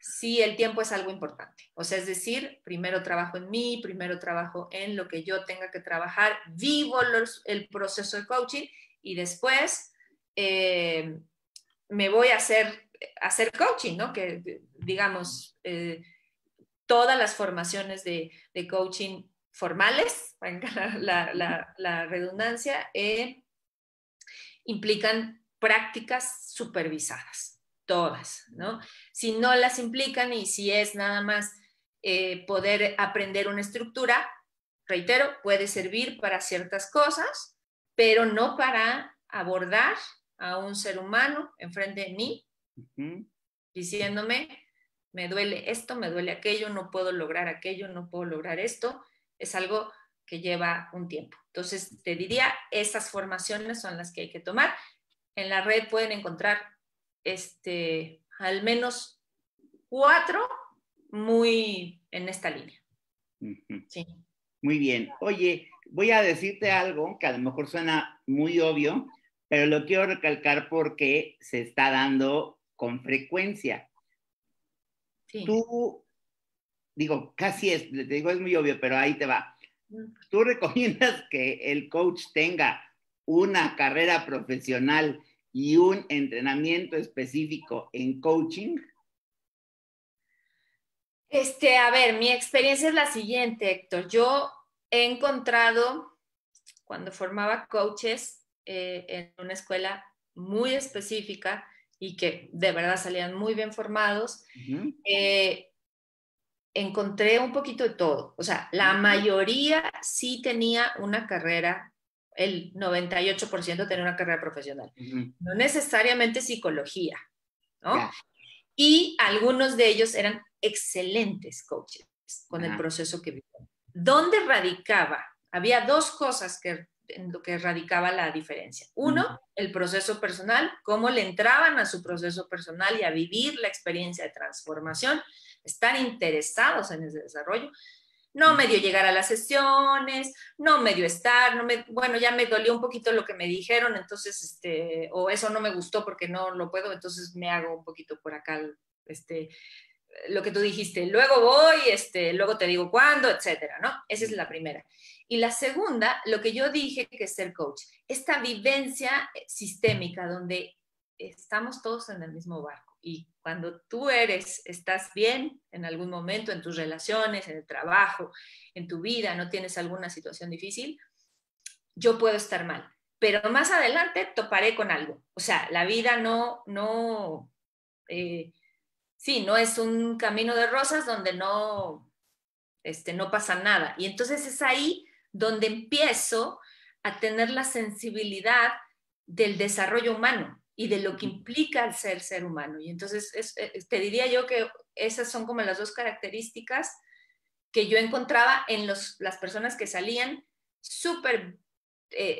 Speaker 2: sí, el tiempo es algo importante. O sea, es decir, primero trabajo en mí, primero trabajo en lo que yo tenga que trabajar, vivo el proceso de coaching y después me voy a hacer coaching, ¿no? Que digamos, todas las formaciones de coaching formales, la redundancia, implican prácticas supervisadas, todas, ¿no? Si no las implican y si es nada más poder aprender una estructura, reitero, puede servir para ciertas cosas, pero no para abordar a un ser humano enfrente de mí, diciéndome, me duele esto, me duele aquello, no puedo lograr aquello, no puedo lograr esto. Es algo que lleva un tiempo. Entonces, te diría, esas formaciones son las que hay que tomar. En la red pueden encontrar al menos 4 muy en esta línea. Sí.
Speaker 1: Muy bien. Oye, voy a decirte algo que a lo mejor suena muy obvio, pero lo quiero recalcar porque se está dando con frecuencia.
Speaker 2: Sí.
Speaker 1: Tú, digo, casi es, te digo, es muy obvio, pero ahí te va. ¿Tú recomiendas que el coach tenga una carrera profesional y un entrenamiento específico en coaching?
Speaker 2: A ver, mi experiencia es la siguiente, Héctor. Yo he encontrado, cuando formaba coaches en una escuela muy específica y que de verdad salían muy bien formados, encontré un poquito de todo. O sea, la mayoría sí tenía una carrera el 98% tenía una carrera profesional.
Speaker 1: Ujú.
Speaker 2: No necesariamente psicología, ¿no?
Speaker 1: Ya.
Speaker 2: Y algunos de ellos eran excelentes coaches con el
Speaker 1: Ajá.
Speaker 2: proceso que vivían. ¿Dónde radicaba? Había dos cosas en lo que radicaba la diferencia. Uno, el proceso personal, cómo le entraban a su proceso personal y a vivir la experiencia de transformación, estar interesados en ese desarrollo. No medio llegar a las sesiones, no medio estar, bueno, ya me dolió un poquito lo que me dijeron, entonces, o eso no me gustó porque no lo puedo, entonces me hago un poquito por acá, lo que tú dijiste, luego voy, luego te digo cuándo, etcétera, ¿no? Esa es la primera. Y la segunda, lo que yo dije que es ser coach, esta vivencia sistémica donde estamos todos en el mismo barco y cuando tú estás bien en algún momento en tus relaciones, en el trabajo, en tu vida, no tienes alguna situación difícil, yo puedo estar mal, pero más adelante toparé con algo. O sea, la vida sí, no es un camino de rosas donde no pasa nada. Y entonces es ahí donde empiezo a tener la sensibilidad del desarrollo humano y de lo que implica el ser humano. Y entonces te diría yo que esas son como las dos características que yo encontraba en las personas que salían súper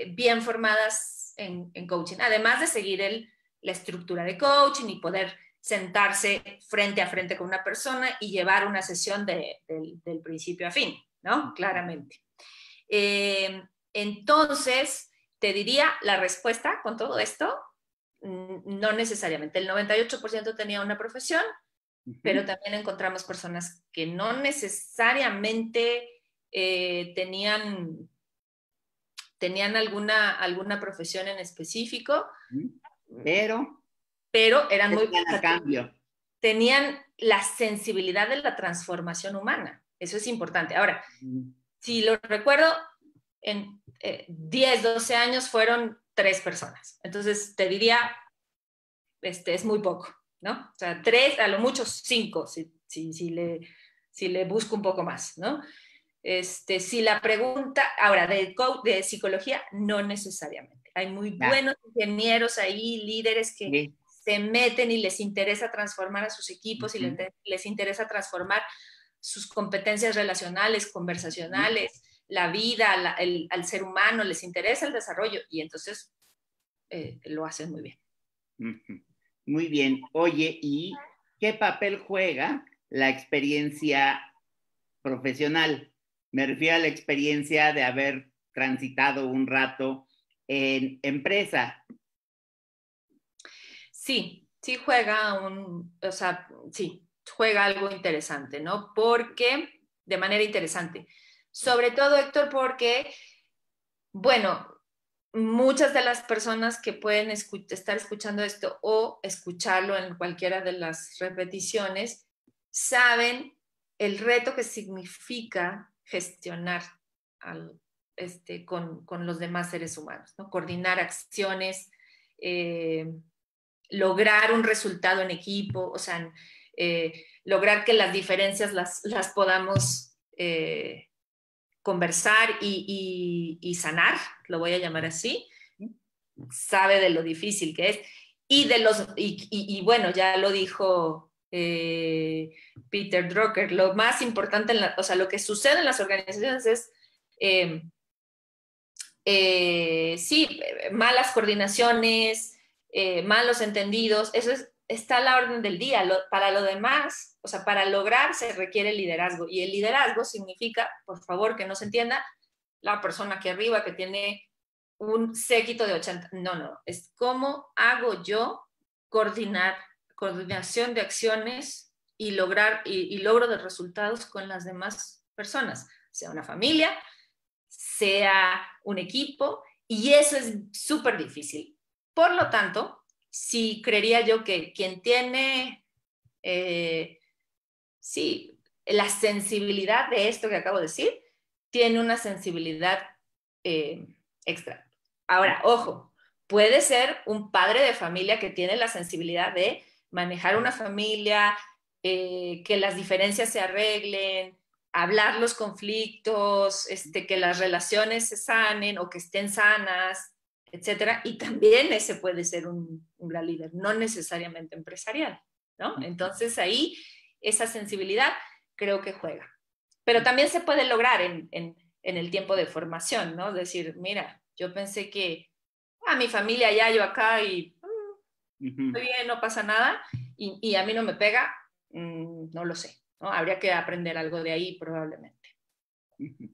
Speaker 2: bien formadas en coaching, además de seguir la estructura de coaching y poder sentarse frente a frente con una persona y llevar una sesión del principio a fin, ¿no? Claramente. Entonces, te diría la respuesta con todo esto, no necesariamente. El 98% tenía una profesión, pero también encontramos personas que no necesariamente tenían alguna profesión en específico, pero eran muy,
Speaker 1: a cambio.
Speaker 2: tenían la sensibilidad de la transformación humana. Eso es importante. Ahora, si lo recuerdo, en 10, 12 años fueron 3 personas. Entonces, te diría, es muy poco, ¿no? O sea, 3, a lo mucho 5, si le busco un poco más, ¿no? Si la pregunta, ahora, de psicología, no necesariamente. Hay muy buenos ingenieros ahí, líderes que se meten y les interesa transformar a sus equipos y les interesa transformar sus competencias relacionales, conversacionales, la vida, al ser humano, les interesa el desarrollo y entonces lo hacen muy bien.
Speaker 1: Muy bien. Oye, ¿y qué papel juega la experiencia profesional? Me refiero a la experiencia de haber transitado un rato en empresa.
Speaker 2: Sí, sí juega algo interesante, ¿no? Porque, de manera interesante. Sobre todo, Héctor, porque, bueno, muchas de las personas que pueden estar escuchando esto o escucharlo en cualquiera de las repeticiones, saben el reto que significa gestionar con los demás seres humanos, ¿no? Coordinar acciones, lograr un resultado en equipo, o sea, lograr que las diferencias las podamos conversar y sanar, lo voy a llamar así, sabe de lo difícil que es. Y bueno, ya lo dijo Peter Drucker, lo más importante, o sea, lo que sucede en las organizaciones es, sí, malas coordinaciones, malos entendidos, eso está a la orden del día. Para lo demás, o sea, para lograr se requiere liderazgo. Y el liderazgo significa, por favor, que no se entienda, la persona aquí arriba que tiene un séquito de 80. No, es cómo hago yo coordinación de acciones y logro de resultados con las demás personas, sea una familia, sea un equipo, y eso es súper difícil. Por lo tanto, sí creería yo que quien tiene, sí, la sensibilidad de esto que acabo de decir, tiene una sensibilidad extra. Ahora, ojo, puede ser un padre de familia que tiene la sensibilidad de manejar una familia, que las diferencias se arreglen, hablar los conflictos, que las relaciones se sanen o que estén sanas, etcétera. Y también ese puede ser un gran líder, no necesariamente empresarial, ¿no? Entonces ahí esa sensibilidad creo que juega. Pero también se puede lograr en el tiempo de formación, ¿no? Decir, mira, yo pensé que mi familia ya, yo acá y estoy bien, no pasa nada, y a mí no me pega, no lo sé, ¿no? Habría que aprender algo de ahí probablemente.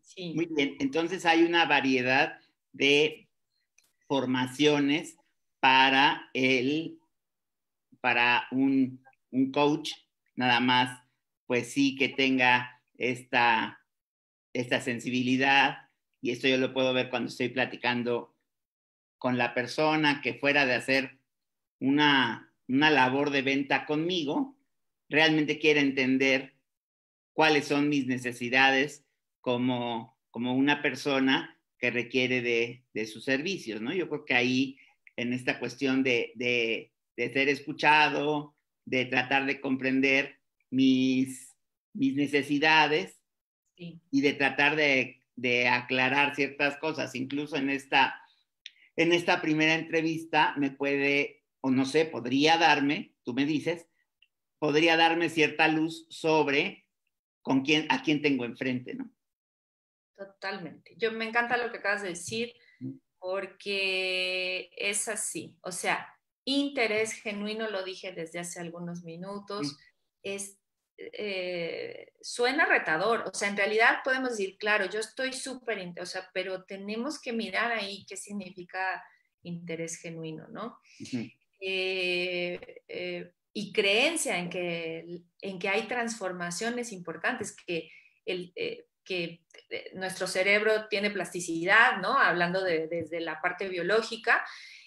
Speaker 2: Sí.
Speaker 1: Muy bien, entonces hay una variedad de formaciones para para un coach, nada más, pues sí que tenga esta sensibilidad, y esto yo lo puedo ver cuando estoy platicando con la persona que fuera de hacer una labor de venta conmigo, realmente quiere entender cuáles son mis necesidades como una persona que requiere de sus servicios, ¿no? Yo creo que ahí, en esta cuestión de ser escuchado, de tratar de comprender mis necesidades,
Speaker 2: Sí.
Speaker 1: y de tratar de aclarar ciertas cosas, incluso en esta primera entrevista me puede, o no sé, podría darme, tú me dices, podría darme cierta luz sobre a quién tengo enfrente, ¿no?
Speaker 2: Totalmente. Yo me encanta lo que acabas de decir porque es así. O sea, interés genuino, lo dije desde hace algunos minutos, suena retador. O sea, en realidad podemos decir, claro, yo estoy súper, o sea, pero tenemos que mirar ahí qué significa interés genuino, ¿no? Y creencia en que hay transformaciones importantes, que nuestro cerebro tiene plasticidad, ¿no? Hablando desde la parte biológica,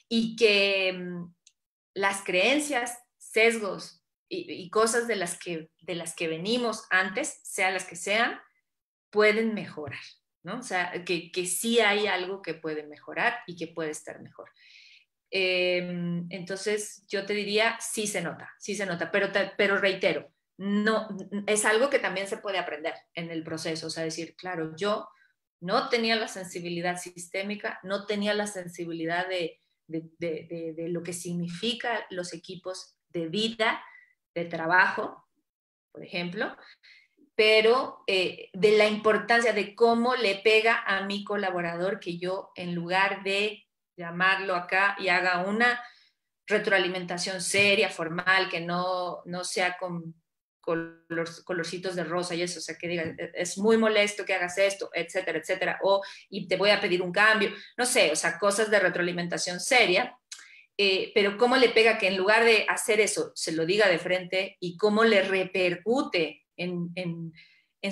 Speaker 2: y que las creencias, sesgos y cosas de las que venimos antes, sean las que sean, pueden mejorar, ¿no? O sea, que sí hay algo que puede mejorar y que puede estar mejor. Entonces yo te diría, sí se nota, pero reitero, no, es algo que también se puede aprender en el proceso, o sea, decir, claro, yo no tenía la sensibilidad sistémica, no tenía la sensibilidad de lo que significa los equipos de vida, de trabajo, por ejemplo, pero de la importancia de cómo le pega a mi colaborador que yo, en lugar de llamarlo acá y haga una retroalimentación seria, formal, que no sea con colorcitos de rosa y eso, o sea, que diga, es muy molesto que hagas esto, etcétera, etcétera, y te voy a pedir un cambio, no sé, o sea, cosas de retroalimentación seria, pero cómo le pega que en lugar de hacer eso, se lo diga de frente, y cómo le repercute en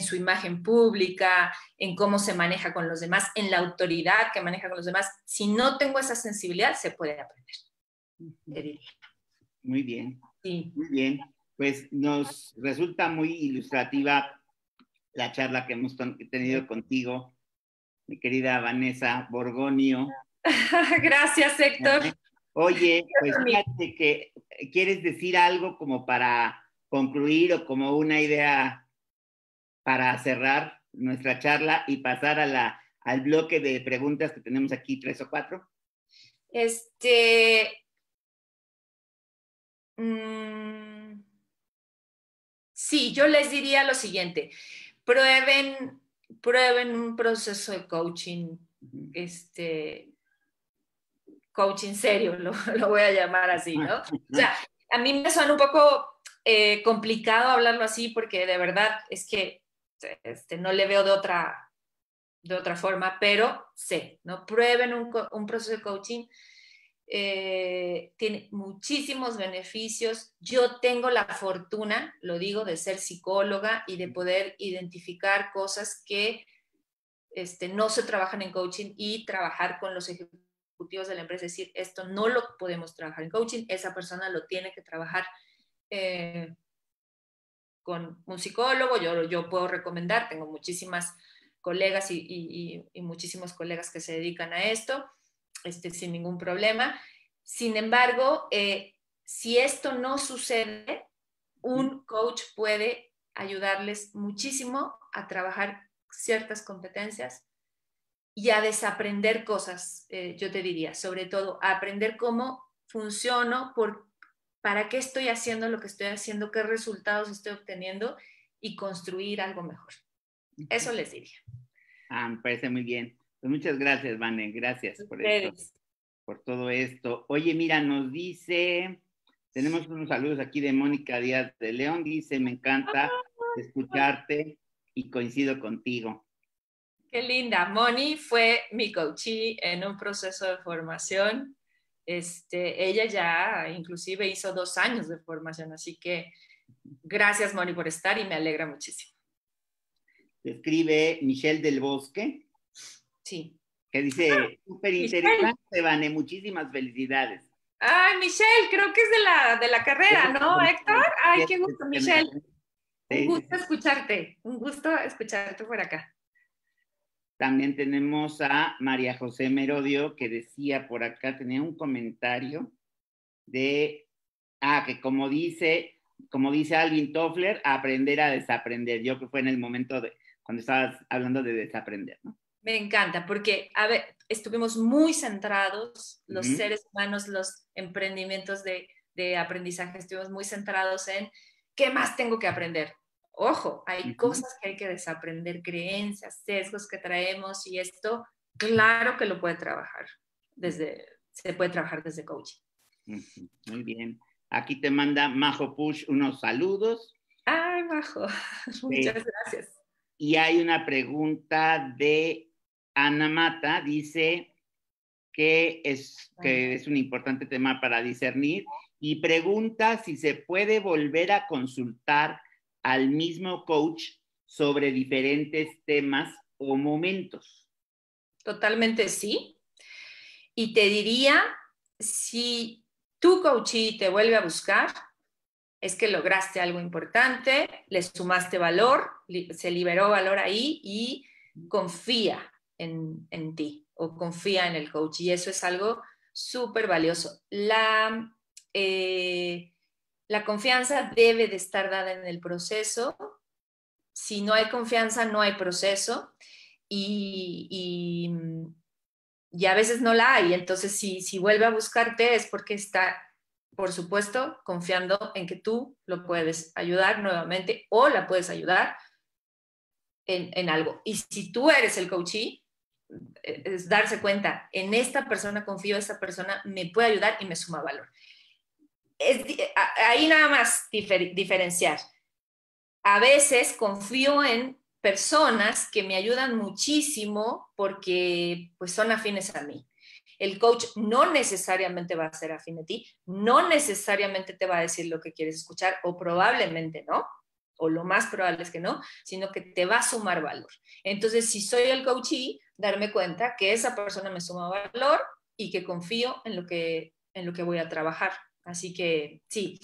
Speaker 2: su imagen pública, en cómo se maneja con los demás, en la autoridad que maneja con los demás. Si no tengo esa sensibilidad, se puede aprender.
Speaker 1: Muy bien,
Speaker 2: Sí.
Speaker 1: muy bien. Pues nos resulta muy ilustrativa la charla que hemos tenido contigo, mi querida Vanessa Borgonio.
Speaker 2: Gracias, Héctor.
Speaker 1: Oye, pues fíjate que quieres decir algo como para concluir o como una idea para cerrar nuestra charla y pasar al bloque de preguntas que tenemos aquí, 3 o 4.
Speaker 2: Sí, yo les diría lo siguiente, prueben un proceso de coaching, coaching serio, lo voy a llamar así, ¿no? O sea, a mí me suena un poco complicado hablarlo así porque de verdad es que no le veo de otra forma, pero sé, ¿no? Prueben un proceso de coaching. Tiene muchísimos beneficios. Yo tengo la fortuna, lo digo, de ser psicóloga y de poder identificar cosas que no se trabajan en coaching y trabajar con los ejecutivos de la empresa, es decir, esto no lo podemos trabajar en coaching, esa persona lo tiene que trabajar con un psicólogo. Yo puedo recomendar, tengo muchísimas colegas y muchísimos colegas que se dedican a esto, sin ningún problema. Sin embargo, si esto no sucede, un coach puede ayudarles muchísimo a trabajar ciertas competencias y a desaprender cosas, yo te diría, sobre todo a aprender cómo funciono, para qué estoy haciendo lo que estoy haciendo, qué resultados estoy obteniendo y construir algo mejor. Eso les diría.
Speaker 1: Me parece muy bien. Pues muchas gracias, Vane, gracias por esto, por todo esto. Oye, mira, nos dice, tenemos unos saludos aquí de Mónica Díaz de León, dice, me encanta escucharte y coincido contigo.
Speaker 2: Qué linda. Moni fue mi coachee en un proceso de formación. Ella ya inclusive hizo 2 años de formación, así que gracias, Moni, por estar y me alegra muchísimo.
Speaker 1: Te escribe Michelle del Bosque.
Speaker 2: Sí.
Speaker 1: Que dice, súper interesante, Vane, muchísimas felicidades.
Speaker 2: Ay, Michelle, creo que es de la carrera, ¿no, Héctor? Ay, qué gusto, Michelle. Un gusto escucharte, un gusto escucharte por acá.
Speaker 1: También tenemos a María José Merodio, que decía por acá, tenía un comentario de, que como dice Alvin Toffler, aprender a desaprender. Yo creo que fue en el momento cuando estabas hablando de desaprender, ¿no?
Speaker 2: Me encanta, porque, a ver, estuvimos muy centrados, los seres humanos, los emprendimientos de aprendizaje, estuvimos muy centrados en qué más tengo que aprender. Ojo, hay cosas que hay que desaprender, creencias, sesgos que traemos, y esto, claro que lo puede trabajar se puede trabajar desde coaching.
Speaker 1: Muy bien. Aquí te manda Majo Push unos saludos.
Speaker 2: Ay, Majo, muchas gracias.
Speaker 1: Y hay una pregunta de Ana Mata, dice que es un importante tema para discernir, y pregunta si se puede volver a consultar al mismo coach sobre diferentes temas o momentos.
Speaker 2: Totalmente sí. Y te diría, si tu coachee te vuelve a buscar, es que lograste algo importante, le sumaste valor, se liberó valor ahí y confía en ti o confía en el coach. Y eso es algo súper valioso. La confianza debe de estar dada en el proceso. Si no hay confianza, no hay proceso. Y a veces no la hay. Entonces, si vuelve a buscarte es porque está, por supuesto, confiando en que tú lo puedes ayudar nuevamente o la puedes ayudar en algo. Y si tú eres el coachee, es darse cuenta, en esta persona confío, esta persona me puede ayudar y me suma valor. Ahí nada más diferenciar. A veces confío en personas que me ayudan muchísimo porque pues son afines a mí. El coach no necesariamente va a ser afín a ti, no necesariamente te va a decir lo que quieres escuchar, o probablemente no, o lo más probable es que no, sino que te va a sumar valor. Entonces, si soy el coachee, darme cuenta que esa persona me suma valor y que confío en lo que voy a trabajar. Así que sí,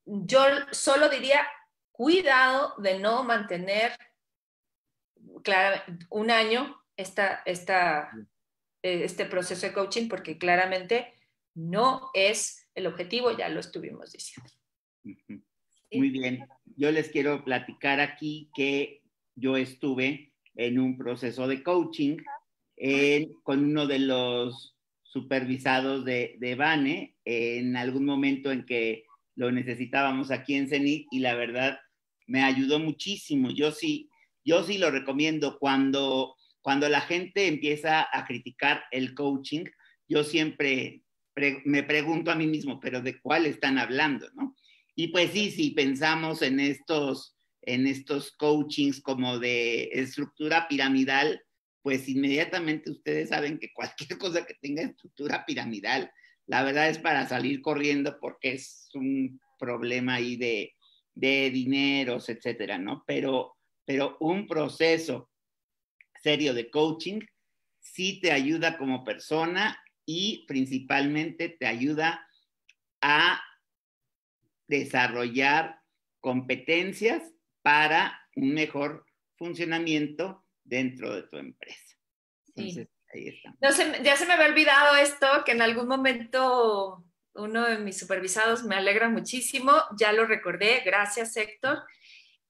Speaker 2: yo solo diría, cuidado de no mantener un año este proceso de coaching, porque claramente no es el objetivo, ya lo estuvimos diciendo.
Speaker 1: ¿Sí? Muy bien. Yo les quiero platicar aquí que yo estuve en un proceso de coaching con uno de los supervisados de Vane en algún momento en que lo necesitábamos aquí en CENIT, y la verdad me ayudó muchísimo. Yo sí lo recomiendo. Cuando la gente empieza a criticar el coaching, yo siempre me pregunto a mí mismo, ¿pero de cuál están hablando, no? Y pues sí, si pensamos en estos coachings como de estructura piramidal, pues inmediatamente ustedes saben que cualquier cosa que tenga estructura piramidal, la verdad es para salir corriendo, porque es un problema ahí de dineros, etcétera, ¿no? Pero un proceso serio de coaching sí te ayuda como persona, y principalmente te ayuda a desarrollar competencias para un mejor funcionamiento dentro de tu empresa. Entonces, sí. Ahí está.
Speaker 2: Ya se me había olvidado esto, que en algún momento uno de mis supervisados, me alegra muchísimo, ya lo recordé, gracias Héctor.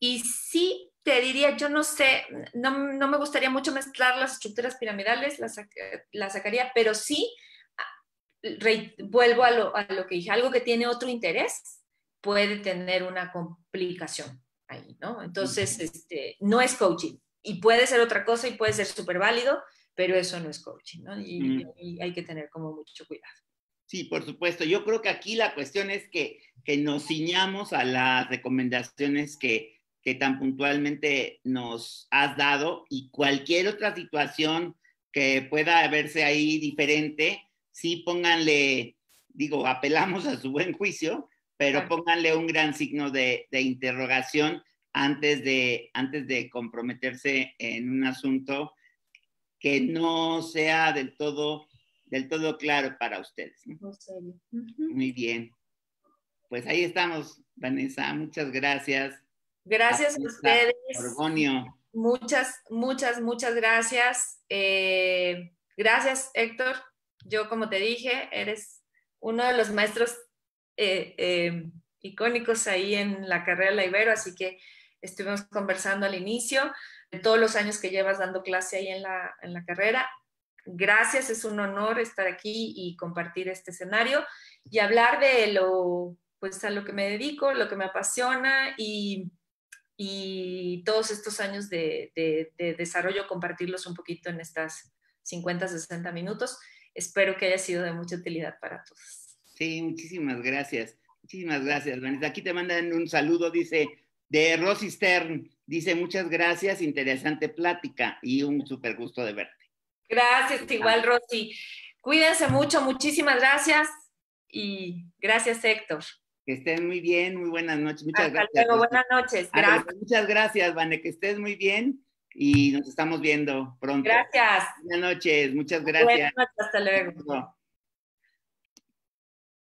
Speaker 2: Y sí te diría, yo no sé, no me gustaría mucho mezclar las estructuras piramidales, las sacaría, pero sí vuelvo a lo que dije, algo que tiene otro interés puede tener una complicación ahí, ¿no? Entonces, no es coaching y puede ser otra cosa y puede ser súper válido, pero eso no es coaching, ¿no? Y hay que tener como mucho cuidado.
Speaker 1: Sí, por supuesto. Yo creo que aquí la cuestión es que nos ciñamos a las recomendaciones que tan puntualmente nos has dado y cualquier otra situación que pueda verse ahí diferente, sí pónganle, digo, apelamos a su buen juicio, pero pónganle un gran signo de interrogación antes de comprometerse en un asunto que no sea del todo claro para ustedes, ¿no?
Speaker 2: En serio.
Speaker 1: Muy bien. Pues ahí estamos, Vanessa. Muchas gracias.
Speaker 2: Gracias a ustedes.
Speaker 1: Orgonio.
Speaker 2: Muchas gracias. Gracias, Héctor. Yo, como te dije, eres uno de los maestros icónicos ahí en la carrera de la Ibero, así que estuvimos conversando al inicio de todos los años que llevas dando clase ahí en la carrera. Gracias, es un honor estar aquí y compartir este escenario y hablar de pues a lo que me dedico, lo que me apasiona y todos estos años de desarrollo, compartirlos un poquito en estas 50, 60 minutos. Espero que haya sido de mucha utilidad para todos.
Speaker 1: Sí, muchísimas gracias. Muchísimas gracias, Vanessa. Aquí te mandan un saludo, dice, de Rosy Stern. Dice, muchas gracias, interesante plática y un súper gusto de verte.
Speaker 2: Gracias, igual, Rosy. Cuídense mucho, muchísimas gracias y gracias, Héctor.
Speaker 1: Que estén muy bien, muy buenas noches. Muchas gracias.
Speaker 2: Hasta luego, buenas noches. Gracias.
Speaker 1: Muchas gracias, Vane, que estés muy bien y nos estamos viendo pronto.
Speaker 2: Gracias.
Speaker 1: Buenas noches, muchas gracias.
Speaker 2: Buenas noches, hasta luego.